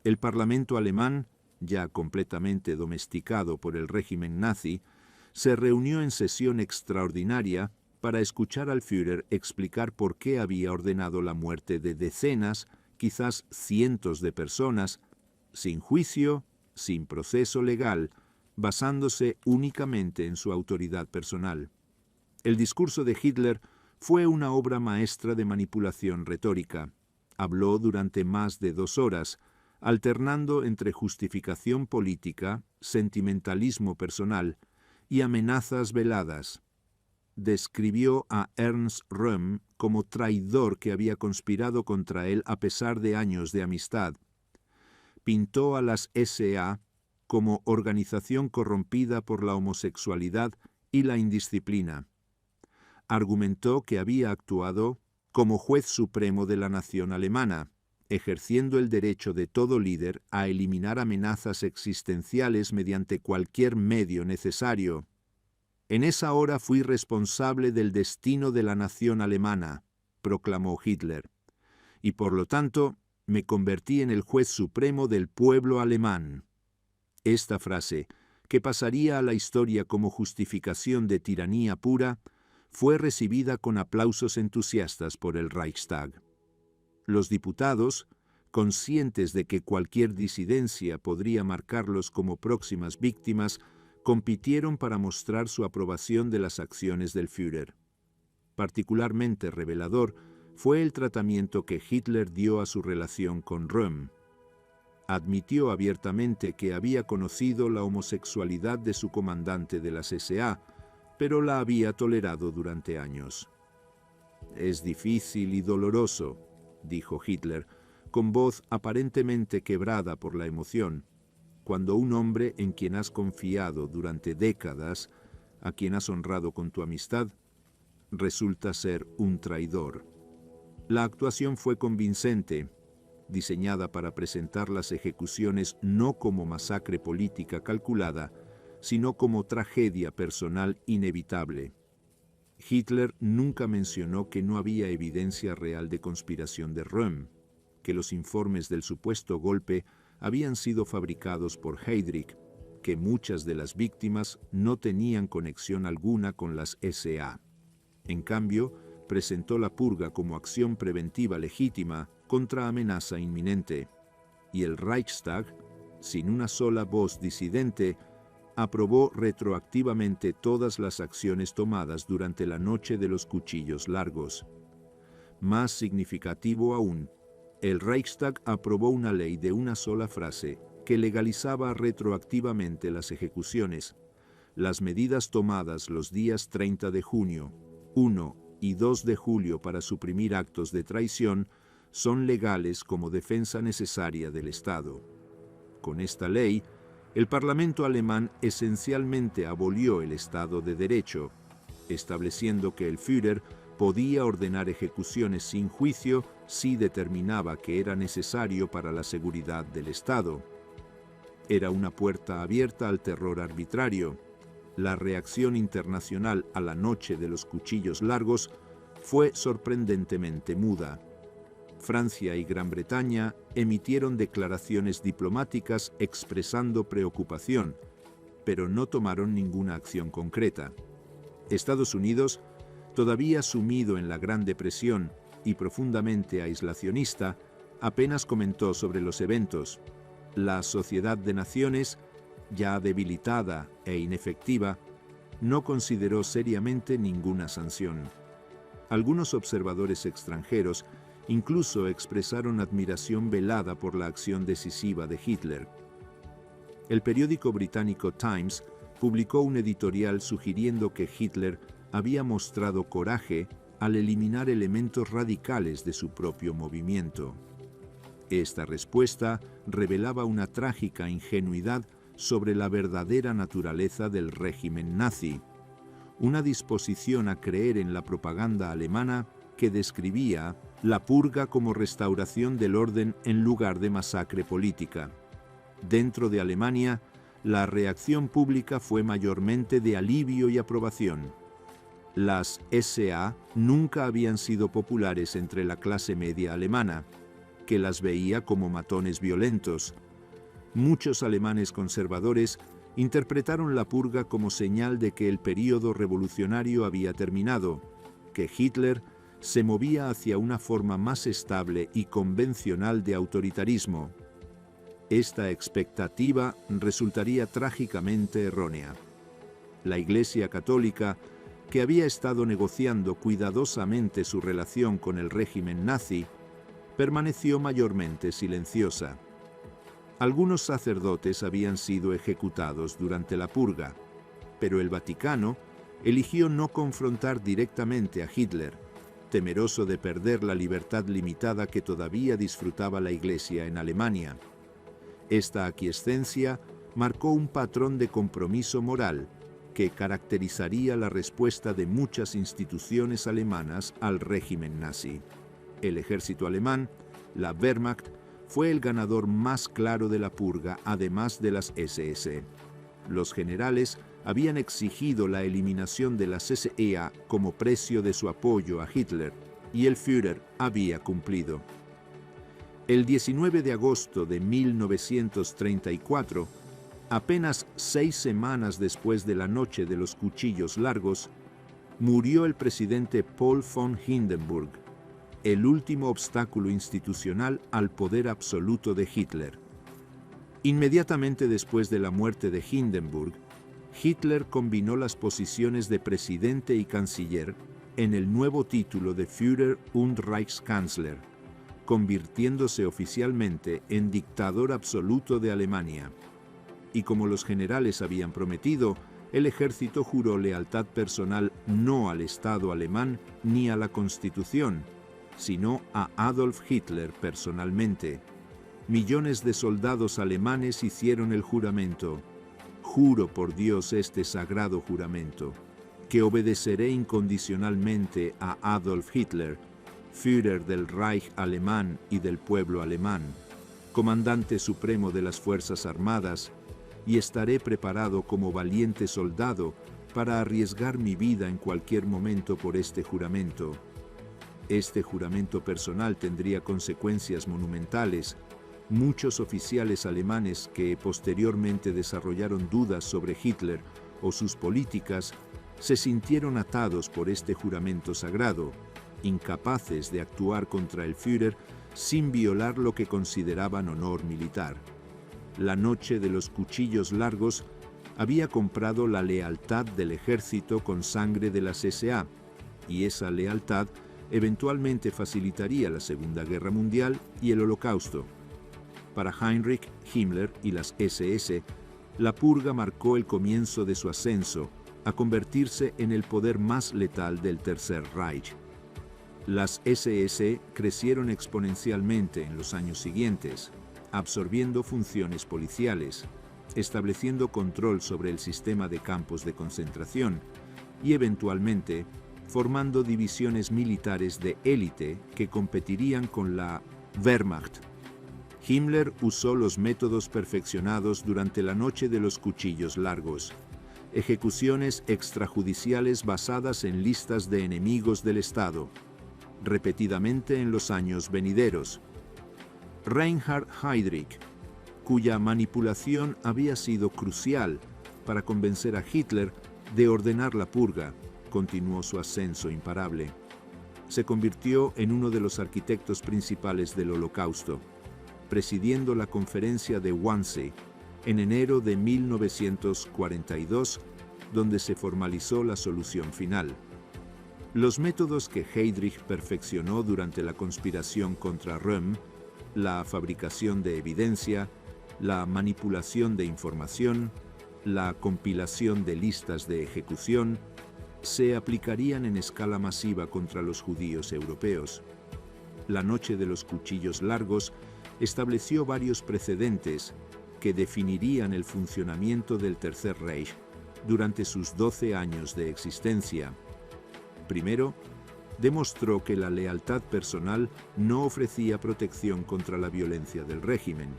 El Parlamento alemán, ya completamente domesticado por el régimen nazi, se reunió en sesión extraordinaria para escuchar al Führer explicar por qué había ordenado la muerte de decenas, quizás cientos de personas, sin juicio, sin proceso legal, basándose únicamente en su autoridad personal. El discurso de Hitler fue una obra maestra de manipulación retórica. Habló durante más de 2 horas, alternando entre justificación política, sentimentalismo personal y amenazas veladas. Describió a Ernst Röhm como traidor que había conspirado contra él a pesar de años de amistad. Pintó a las SA como organización corrompida por la homosexualidad y la indisciplina. Argumentó que había actuado como juez supremo de la nación alemana, ejerciendo el derecho de todo líder a eliminar amenazas existenciales mediante cualquier medio necesario. En esa hora fui responsable del destino de la nación alemana, proclamó Hitler, y por lo tanto me convertí en el juez supremo del pueblo alemán. Esta frase, que pasaría a la historia como justificación de tiranía pura, fue recibida con aplausos entusiastas por el Reichstag. Los diputados, conscientes de que cualquier disidencia podría marcarlos como próximas víctimas, compitieron para mostrar su aprobación de las acciones del Führer. Particularmente revelador fue el tratamiento que Hitler dio a su relación con Röhm. Admitió abiertamente que había conocido la homosexualidad de su comandante de las SA, pero la había tolerado durante años. «Es difícil y doloroso», dijo Hitler, con voz aparentemente quebrada por la emoción, cuando un hombre en quien has confiado durante décadas, a quien has honrado con tu amistad, resulta ser un traidor. La actuación fue convincente, diseñada para presentar las ejecuciones no como masacre política calculada, sino como tragedia personal inevitable. Hitler nunca mencionó que no había evidencia real de conspiración de Röhm, que los informes del supuesto golpe habían sido fabricados por Heydrich, que muchas de las víctimas no tenían conexión alguna con las SA. En cambio, presentó la purga como acción preventiva legítima contra amenaza inminente, y el Reichstag, sin una sola voz disidente, aprobó retroactivamente todas las acciones tomadas durante la noche de los cuchillos largos. Más significativo aún, el Reichstag aprobó una ley de una sola frase que legalizaba retroactivamente las ejecuciones. Las medidas tomadas los días 30 de junio, 1 y 2 de julio para suprimir actos de traición son legales como defensa necesaria del Estado. Con esta ley, el Parlamento alemán esencialmente abolió el Estado de Derecho, estableciendo que el Führer podía ordenar ejecuciones sin juicio si determinaba que era necesario para la seguridad del Estado. Era una puerta abierta al terror arbitrario. La reacción internacional a la noche de los cuchillos largos fue sorprendentemente muda. Francia y Gran Bretaña emitieron declaraciones diplomáticas expresando preocupación, pero no tomaron ninguna acción concreta. Estados Unidos, todavía sumido en la Gran Depresión y profundamente aislacionista, apenas comentó sobre los eventos. La Sociedad de Naciones, ya debilitada e inefectiva, no consideró seriamente ninguna sanción. Algunos observadores extranjeros incluso expresaron admiración velada por la acción decisiva de Hitler. El periódico británico Times publicó un editorial sugiriendo que Hitler había mostrado coraje al eliminar elementos radicales de su propio movimiento. Esta respuesta revelaba una trágica ingenuidad sobre la verdadera naturaleza del régimen nazi, una disposición a creer en la propaganda alemana que describía la purga como restauración del orden en lugar de masacre política. Dentro de Alemania, la reacción pública fue mayormente de alivio y aprobación. Las SA nunca habían sido populares entre la clase media alemana, que las veía como matones violentos. Muchos alemanes conservadores interpretaron la purga como señal de que el período revolucionario había terminado, que Hitler se movía hacia una forma más estable y convencional de autoritarismo. Esta expectativa resultaría trágicamente errónea. La Iglesia Católica, que había estado negociando cuidadosamente su relación con el régimen nazi, permaneció mayormente silenciosa. Algunos sacerdotes habían sido ejecutados durante la purga, pero el Vaticano eligió no confrontar directamente a Hitler, temeroso de perder la libertad limitada que todavía disfrutaba la Iglesia en Alemania. Esta aquiescencia marcó un patrón de compromiso moral que caracterizaría la respuesta de muchas instituciones alemanas al régimen nazi. El ejército alemán, la Wehrmacht, fue el ganador más claro de la purga, además de las SS. Los generales habían exigido la eliminación de las SEA como precio de su apoyo a Hitler, y el Führer había cumplido. El 19 de agosto de 1934, apenas 6 semanas después de la noche de los cuchillos largos, murió el presidente Paul von Hindenburg, el último obstáculo institucional al poder absoluto de Hitler. Inmediatamente después de la muerte de Hindenburg, Hitler combinó las posiciones de presidente y canciller en el nuevo título de Führer und Reichskanzler, convirtiéndose oficialmente en dictador absoluto de Alemania. Y como los generales habían prometido, el ejército juró lealtad personal no al Estado alemán ni a la Constitución, sino a Adolf Hitler personalmente. Millones de soldados alemanes hicieron el juramento. Juro por Dios este sagrado juramento, que obedeceré incondicionalmente a Adolf Hitler, Führer del Reich alemán y del pueblo alemán, comandante supremo de las Fuerzas Armadas, y estaré preparado como valiente soldado para arriesgar mi vida en cualquier momento por este juramento. Este juramento personal tendría consecuencias monumentales. Muchos oficiales alemanes que posteriormente desarrollaron dudas sobre Hitler o sus políticas se sintieron atados por este juramento sagrado, incapaces de actuar contra el Führer sin violar lo que consideraban honor militar. La noche de los cuchillos largos había comprado la lealtad del ejército con sangre de las SA, y esa lealtad eventualmente facilitaría la Segunda Guerra Mundial y el Holocausto. Para Heinrich Himmler y las SS, la purga marcó el comienzo de su ascenso a convertirse en el poder más letal del Tercer Reich. Las SS crecieron exponencialmente en los años siguientes, absorbiendo funciones policiales, estableciendo control sobre el sistema de campos de concentración y eventualmente formando divisiones militares de élite que competirían con la Wehrmacht. Himmler usó los métodos perfeccionados durante la noche de los cuchillos largos, ejecuciones extrajudiciales basadas en listas de enemigos del Estado, repetidamente en los años venideros. Reinhard Heydrich, cuya manipulación había sido crucial para convencer a Hitler de ordenar la purga, continuó su ascenso imparable. Se convirtió en uno de los arquitectos principales del Holocausto, presidiendo la conferencia de Wannsee en enero de 1942, donde se formalizó la solución final. Los métodos que Heydrich perfeccionó durante la conspiración contra Röhm, la fabricación de evidencia, la manipulación de información, la compilación de listas de ejecución, se aplicarían en escala masiva contra los judíos europeos. La noche de los cuchillos largos estableció varios precedentes que definirían el funcionamiento del Tercer Reich durante sus 12 años de existencia. Primero, demostró que la lealtad personal no ofrecía protección contra la violencia del régimen.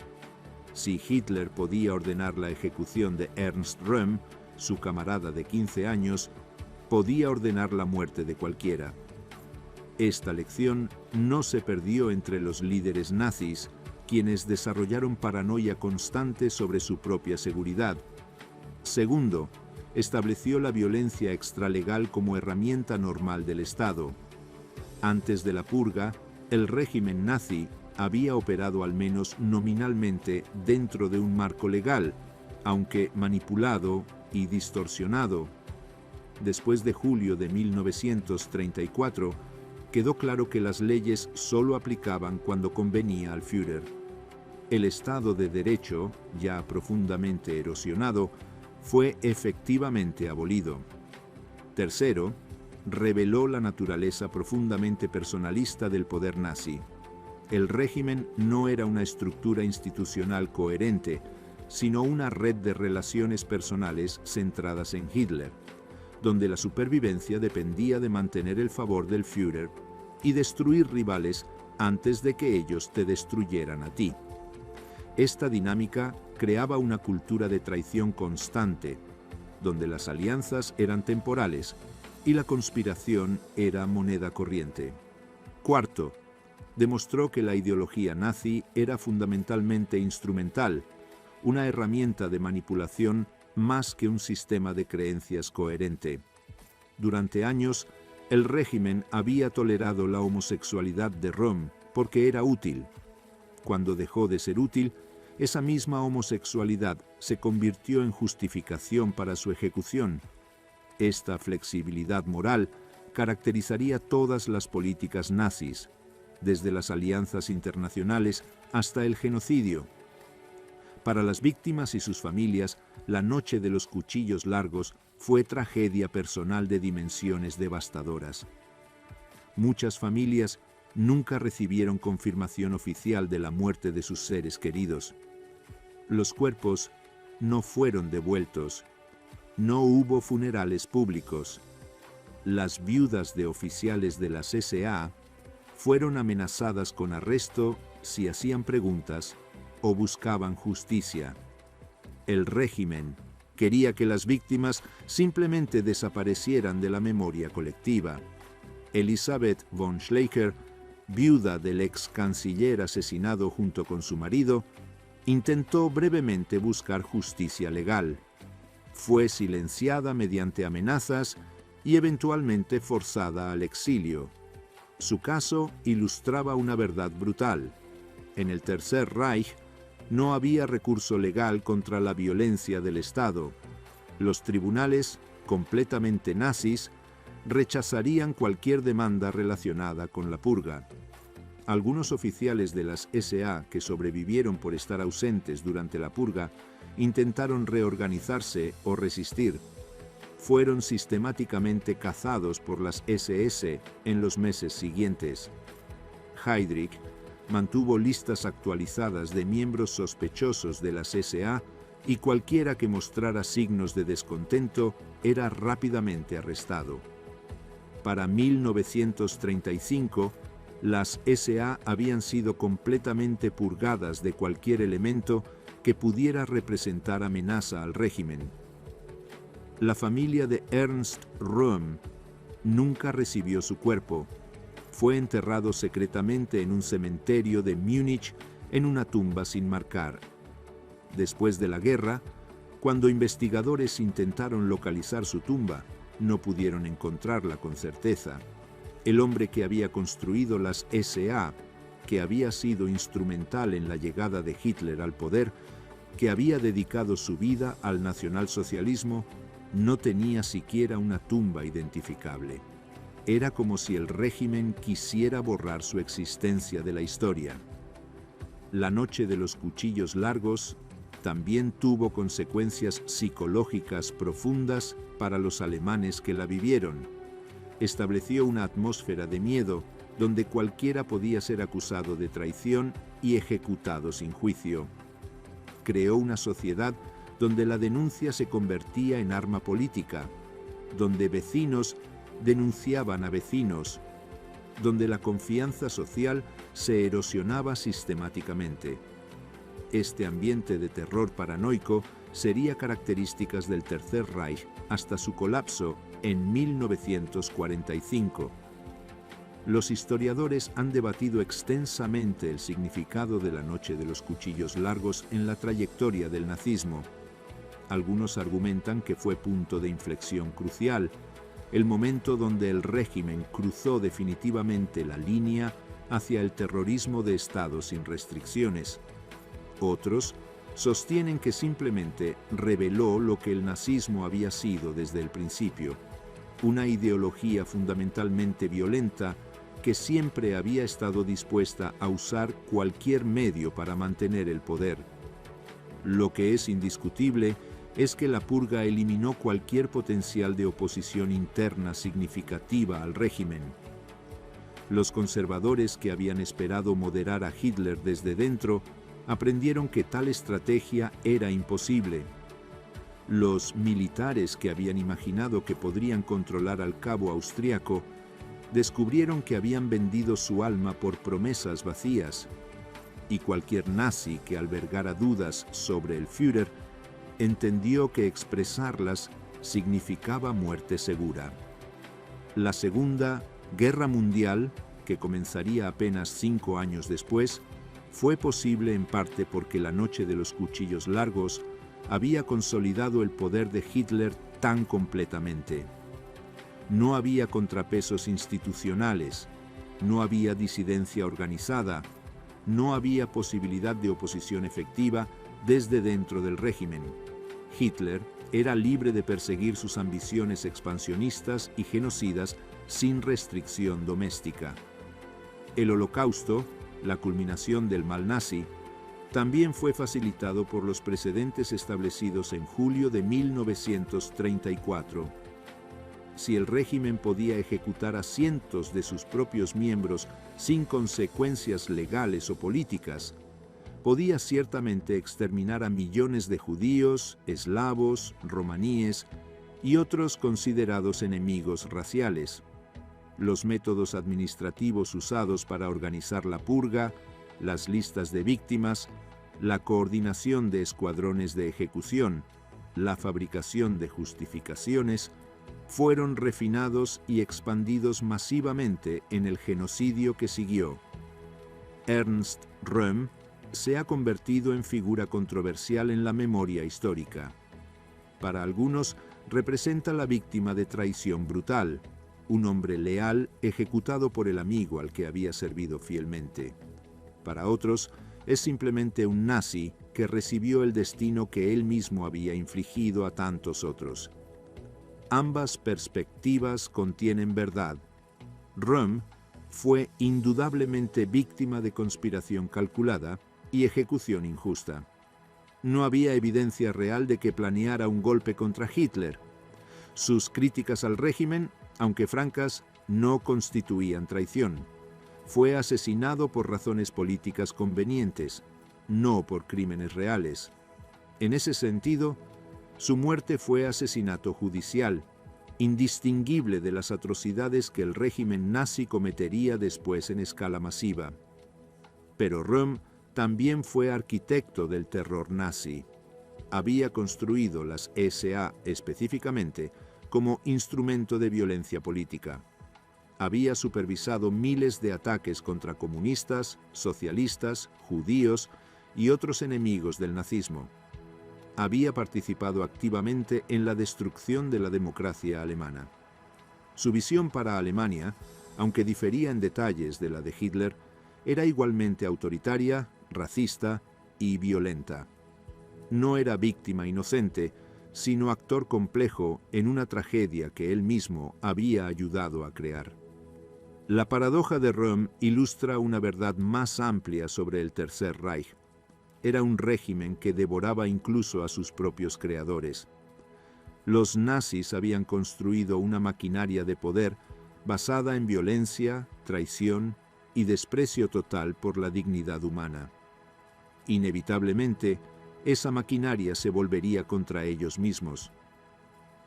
Si Hitler podía ordenar la ejecución de Ernst Röhm, su camarada de 15 años, podía ordenar la muerte de cualquiera. Esta lección no se perdió entre los líderes nazis, quienes desarrollaron paranoia constante sobre su propia seguridad. Segundo, estableció la violencia extralegal como herramienta normal del Estado. Antes de la purga, el régimen nazi había operado al menos nominalmente dentro de un marco legal, aunque manipulado y distorsionado. Después de julio de 1934, quedó claro que las leyes solo aplicaban cuando convenía al Führer. El Estado de Derecho, ya profundamente erosionado, fue efectivamente abolido. Tercero, reveló la naturaleza profundamente personalista del poder nazi. El régimen no era una estructura institucional coherente, sino una red de relaciones personales centradas en Hitler, donde la supervivencia dependía de mantener el favor del Führer y destruir rivales antes de que ellos te destruyeran a ti. Esta dinámica creaba una cultura de traición constante, donde las alianzas eran temporales y la conspiración era moneda corriente. Cuarto, demostró que la ideología nazi era fundamentalmente instrumental, una herramienta de manipulación más que un sistema de creencias coherente. Durante años, el régimen había tolerado la homosexualidad de Röhm porque era útil. Cuando dejó de ser útil, esa misma homosexualidad se convirtió en justificación para su ejecución. Esta flexibilidad moral caracterizaría todas las políticas nazis, desde las alianzas internacionales hasta el genocidio. Para las víctimas y sus familias, la noche de los cuchillos largos fue tragedia personal de dimensiones devastadoras. Muchas familias nunca recibieron confirmación oficial de la muerte de sus seres queridos. Los cuerpos no fueron devueltos. No hubo funerales públicos. Las viudas de oficiales de las SA fueron amenazadas con arresto si hacían preguntas o buscaban justicia. El régimen quería que las víctimas simplemente desaparecieran de la memoria colectiva. Elisabeth von Schleicher, viuda del ex canciller asesinado junto con su marido, intentó brevemente buscar justicia legal. Fue silenciada mediante amenazas y eventualmente forzada al exilio. Su caso ilustraba una verdad brutal. En el Tercer Reich no había recurso legal contra la violencia del Estado. Los tribunales, completamente nazis, rechazarían cualquier demanda relacionada con la purga. Algunos oficiales de las SA que sobrevivieron por estar ausentes durante la purga intentaron reorganizarse o resistir. Fueron sistemáticamente cazados por las SS en los meses siguientes. Heydrich mantuvo listas actualizadas de miembros sospechosos de las SA y cualquiera que mostrara signos de descontento era rápidamente arrestado. Para 1935, las SA habían sido completamente purgadas de cualquier elemento que pudiera representar amenaza al régimen. La familia de Ernst Röhm nunca recibió su cuerpo. Fue enterrado secretamente en un cementerio de Múnich en una tumba sin marcar. Después de la guerra, cuando investigadores intentaron localizar su tumba, no pudieron encontrarla con certeza. El hombre que había construido las SA, que había sido instrumental en la llegada de Hitler al poder, que había dedicado su vida al nacionalsocialismo, no tenía siquiera una tumba identificable. Era como si el régimen quisiera borrar su existencia de la historia. La noche de los cuchillos largos también tuvo consecuencias psicológicas profundas para los alemanes que la vivieron. Estableció una atmósfera de miedo donde cualquiera podía ser acusado de traición y ejecutado sin juicio. Creó una sociedad donde la denuncia se convertía en arma política, donde vecinos denunciaban a vecinos, donde la confianza social se erosionaba sistemáticamente. Este ambiente de terror paranoico sería característica del Tercer Reich hasta su colapso en 1945. Los historiadores han debatido extensamente el significado de la Noche de los Cuchillos Largos en la trayectoria del nazismo. Algunos argumentan que fue punto de inflexión crucial, el momento donde el régimen cruzó definitivamente la línea hacia el terrorismo de Estado sin restricciones. Otros sostienen que simplemente reveló lo que el nazismo había sido desde el principio, una ideología fundamentalmente violenta que siempre había estado dispuesta a usar cualquier medio para mantener el poder. Lo que es indiscutible es que la purga eliminó cualquier potencial de oposición interna significativa al régimen. Los conservadores que habían esperado moderar a Hitler desde dentro aprendieron que tal estrategia era imposible. Los militares que habían imaginado que podrían controlar al cabo austriaco descubrieron que habían vendido su alma por promesas vacías, y cualquier nazi que albergara dudas sobre el Führer entendió que expresarlas significaba muerte segura. La Segunda Guerra Mundial, que comenzaría apenas 5 años después, fue posible en parte porque la Noche de los Cuchillos Largos había consolidado el poder de Hitler tan completamente. No había contrapesos institucionales, no había disidencia organizada, no había posibilidad de oposición efectiva desde dentro del régimen. Hitler era libre de perseguir sus ambiciones expansionistas y genocidas sin restricción doméstica. El Holocausto, la culminación del mal nazi, también fue facilitado por los precedentes establecidos en julio de 1934. Si el régimen podía ejecutar a cientos de sus propios miembros sin consecuencias legales o políticas, podía ciertamente exterminar a millones de judíos, eslavos, romaníes y otros considerados enemigos raciales. Los métodos administrativos usados para organizar la purga, las listas de víctimas, la coordinación de escuadrones de ejecución, la fabricación de justificaciones, fueron refinados y expandidos masivamente en el genocidio que siguió. Ernst Röhm se ha convertido en figura controversial en la memoria histórica. Para algunos, representa la víctima de traición brutal. un hombre leal ejecutado por el amigo al que había servido fielmente. Para otros, es simplemente un nazi que recibió el destino que él mismo había infligido a tantos otros. Ambas perspectivas contienen verdad. Röhm fue indudablemente víctima de conspiración calculada y ejecución injusta. No había evidencia real de que planeara un golpe contra Hitler. Sus críticas al régimen, aunque francas, no constituían traición. Fue asesinado por razones políticas convenientes, no por crímenes reales. En ese sentido, su muerte fue asesinato judicial, indistinguible de las atrocidades que el régimen nazi cometería después en escala masiva. Pero Röhm también fue arquitecto del terror nazi. Había construido las SA específicamente como instrumento de violencia política. Había supervisado miles de ataques contra comunistas, socialistas, judíos y otros enemigos del nazismo. Había participado activamente en la destrucción de la democracia alemana. Su visión para Alemania, aunque difería en detalles de la de Hitler, era igualmente autoritaria, racista y violenta. No era víctima inocente, sino actor complejo en una tragedia que él mismo había ayudado a crear. La paradoja de Röhm ilustra una verdad más amplia sobre el Tercer Reich. Era un régimen que devoraba incluso a sus propios creadores. Los nazis habían construido una maquinaria de poder basada en violencia, traición y desprecio total por la dignidad humana. Inevitablemente, esa maquinaria se volvería contra ellos mismos.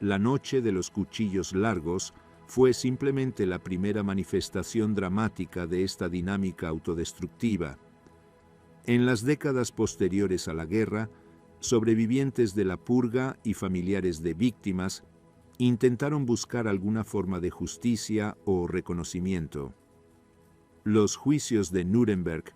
La noche de los cuchillos largos fue simplemente la primera manifestación dramática de esta dinámica autodestructiva. En las décadas posteriores a la guerra, sobrevivientes de la purga y familiares de víctimas intentaron buscar alguna forma de justicia o reconocimiento. Los juicios de Nuremberg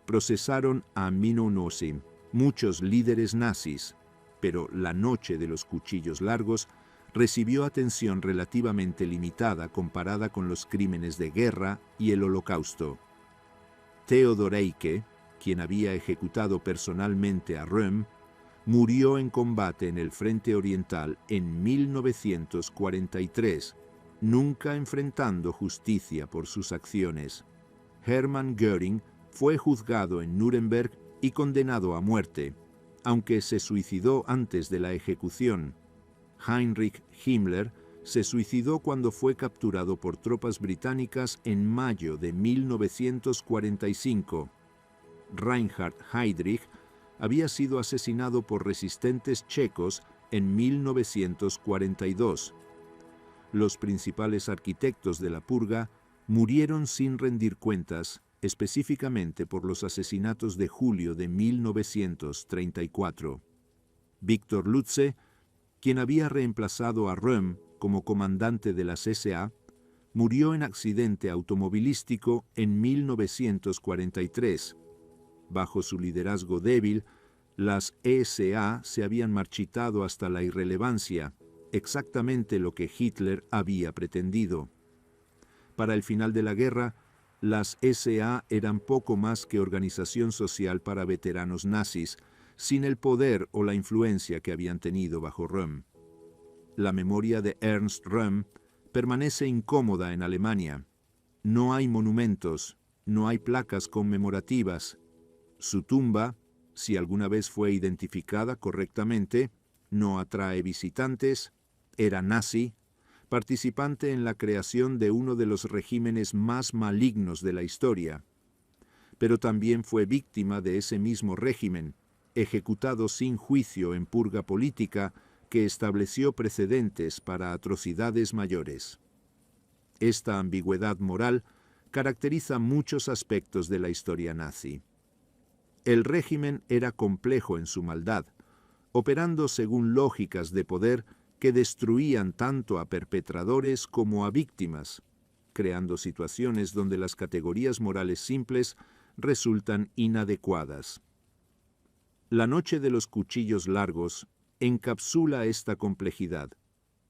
procesaron a Minnow-Nossing, muchos líderes nazis, pero la noche de los cuchillos largos recibió atención relativamente limitada comparada con los crímenes de guerra y el Holocausto. Theodor Eicke, quien había ejecutado personalmente a Röhm, murió en combate en el Frente Oriental en 1943, nunca enfrentando justicia por sus acciones. Hermann Göring fue juzgado en Nuremberg y condenado a muerte, aunque se suicidó antes de la ejecución. Heinrich Himmler se suicidó cuando fue capturado por tropas británicas en mayo de 1945. Reinhard Heydrich había sido asesinado por resistentes checos en 1942. Los principales arquitectos de la purga murieron sin rendir cuentas, específicamente por los asesinatos de julio de 1934. Viktor Lutze, quien había reemplazado a Röhm como comandante de las SA, murió en accidente automovilístico en 1943. Bajo su liderazgo débil, las SA se habían marchitado hasta la irrelevancia, exactamente lo que Hitler había pretendido. Para el final de la guerra, las SA eran poco más que organización social para veteranos nazis, sin el poder o la influencia que habían tenido bajo Röhm. La memoria de Ernst Röhm permanece incómoda en Alemania. No hay monumentos, no hay placas conmemorativas. Su tumba, si alguna vez fue identificada correctamente, no atrae visitantes, era nazi, participante en la creación de uno de los regímenes más malignos de la historia. Pero también fue víctima de ese mismo régimen, ejecutado sin juicio en purga política que estableció precedentes para atrocidades mayores. Esta ambigüedad moral caracteriza muchos aspectos de la historia nazi. El régimen era complejo en su maldad, operando según lógicas de poder que destruían tanto a perpetradores como a víctimas, creando situaciones donde las categorías morales simples resultan inadecuadas. La noche de los cuchillos largos encapsula esta complejidad.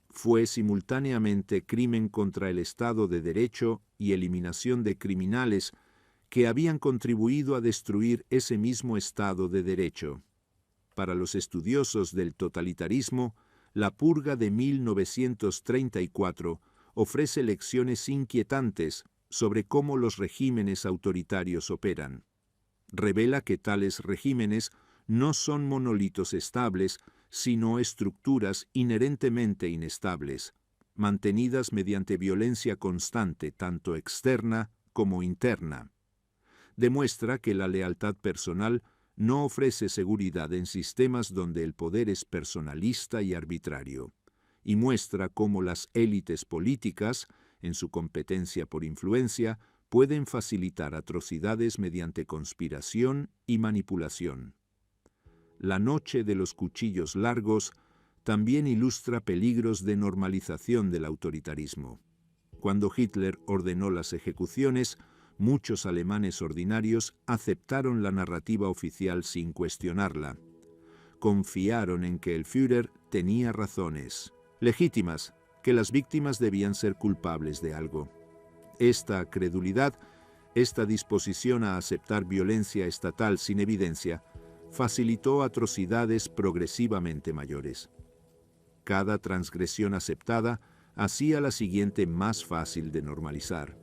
fue simultáneamente crimen contra el Estado de Derecho y eliminación de criminales que habían contribuido a destruir ese mismo Estado de Derecho. Para los estudiosos del totalitarismo, la purga de 1934 ofrece lecciones inquietantes sobre cómo los regímenes autoritarios operan. Revela que tales regímenes no son monolitos estables, sino estructuras inherentemente inestables, mantenidas mediante violencia constante, tanto externa como interna. Demuestra que la lealtad personal no ofrece seguridad en sistemas donde el poder es personalista y arbitrario, y muestra cómo las élites políticas, en su competencia por influencia, pueden facilitar atrocidades mediante conspiración y manipulación. La noche de los cuchillos largos también ilustra peligros de normalización del autoritarismo. Cuando Hitler ordenó las ejecuciones, muchos alemanes ordinarios aceptaron la narrativa oficial sin cuestionarla. Confiaron en que el Führer tenía razones legítimas, que las víctimas debían ser culpables de algo. Esta credulidad, esta disposición a aceptar violencia estatal sin evidencia, facilitó atrocidades progresivamente mayores. Cada transgresión aceptada hacía la siguiente más fácil de normalizar.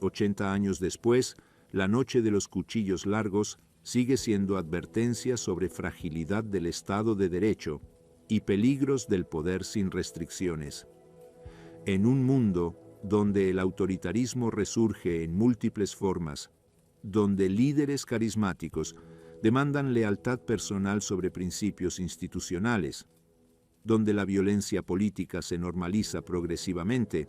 80 años después, la noche de los cuchillos largos sigue siendo advertencia sobre fragilidad del Estado de Derecho y peligros del poder sin restricciones. En un mundo donde el autoritarismo resurge en múltiples formas, donde líderes carismáticos demandan lealtad personal sobre principios institucionales, donde la violencia política se normaliza progresivamente,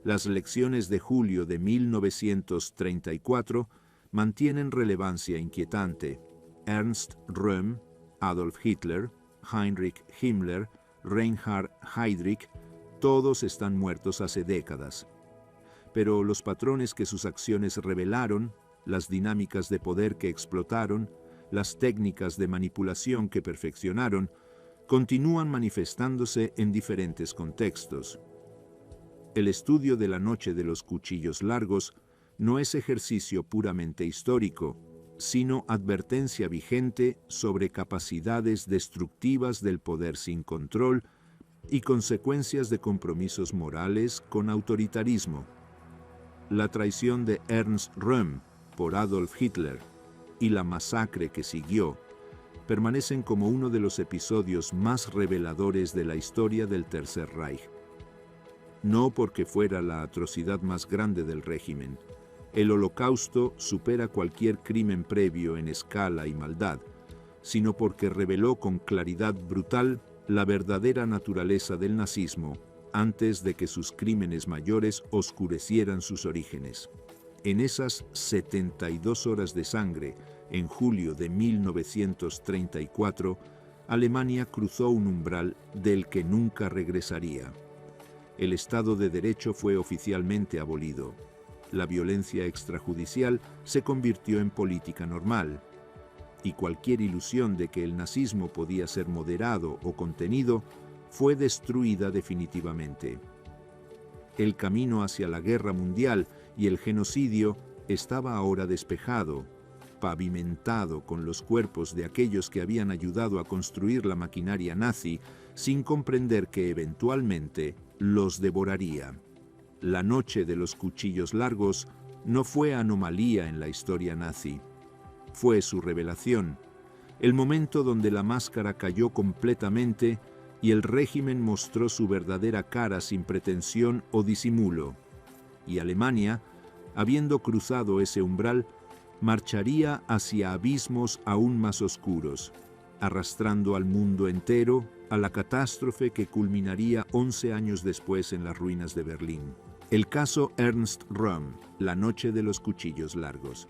las lecciones de julio de 1934 mantienen relevancia inquietante. Ernst Röhm, Adolf Hitler, Heinrich Himmler, Reinhard Heydrich, todos están muertos hace décadas. Pero los patrones que sus acciones revelaron, las dinámicas de poder que explotaron, las técnicas de manipulación que perfeccionaron, continúan manifestándose en diferentes contextos. El estudio de la noche de los cuchillos largos no es ejercicio puramente histórico, sino advertencia vigente sobre capacidades destructivas del poder sin control y consecuencias de compromisos morales con autoritarismo. La traición de Ernst Röhm por Adolf Hitler y la masacre que siguió permanecen como uno de los episodios más reveladores de la historia del Tercer Reich. No porque fuera la atrocidad más grande del régimen, el Holocausto supera cualquier crimen previo en escala y maldad, sino porque reveló con claridad brutal la verdadera naturaleza del nazismo antes de que sus crímenes mayores oscurecieran sus orígenes. En esas 72 horas de sangre, en julio de 1934, Alemania cruzó un umbral del que nunca regresaría. El Estado de Derecho fue oficialmente abolido. La violencia extrajudicial se convirtió en política normal, y cualquier ilusión de que el nazismo podía ser moderado o contenido fue destruida definitivamente. El camino hacia la guerra mundial y el genocidio estaba ahora despejado, pavimentado con los cuerpos de aquellos que habían ayudado a construir la maquinaria nazi sin comprender que eventualmente los devoraría. La noche de los cuchillos largos no fue anomalía en la historia nazi. Fue su revelación, el momento donde la máscara cayó completamente y el régimen mostró su verdadera cara sin pretensión o disimulo. Y Alemania, habiendo cruzado ese umbral, marcharía hacia abismos aún más oscuros, arrastrando al mundo entero a la catástrofe que culminaría 11 años después en las ruinas de Berlín. El caso Ernst Röhm, la noche de los cuchillos largos.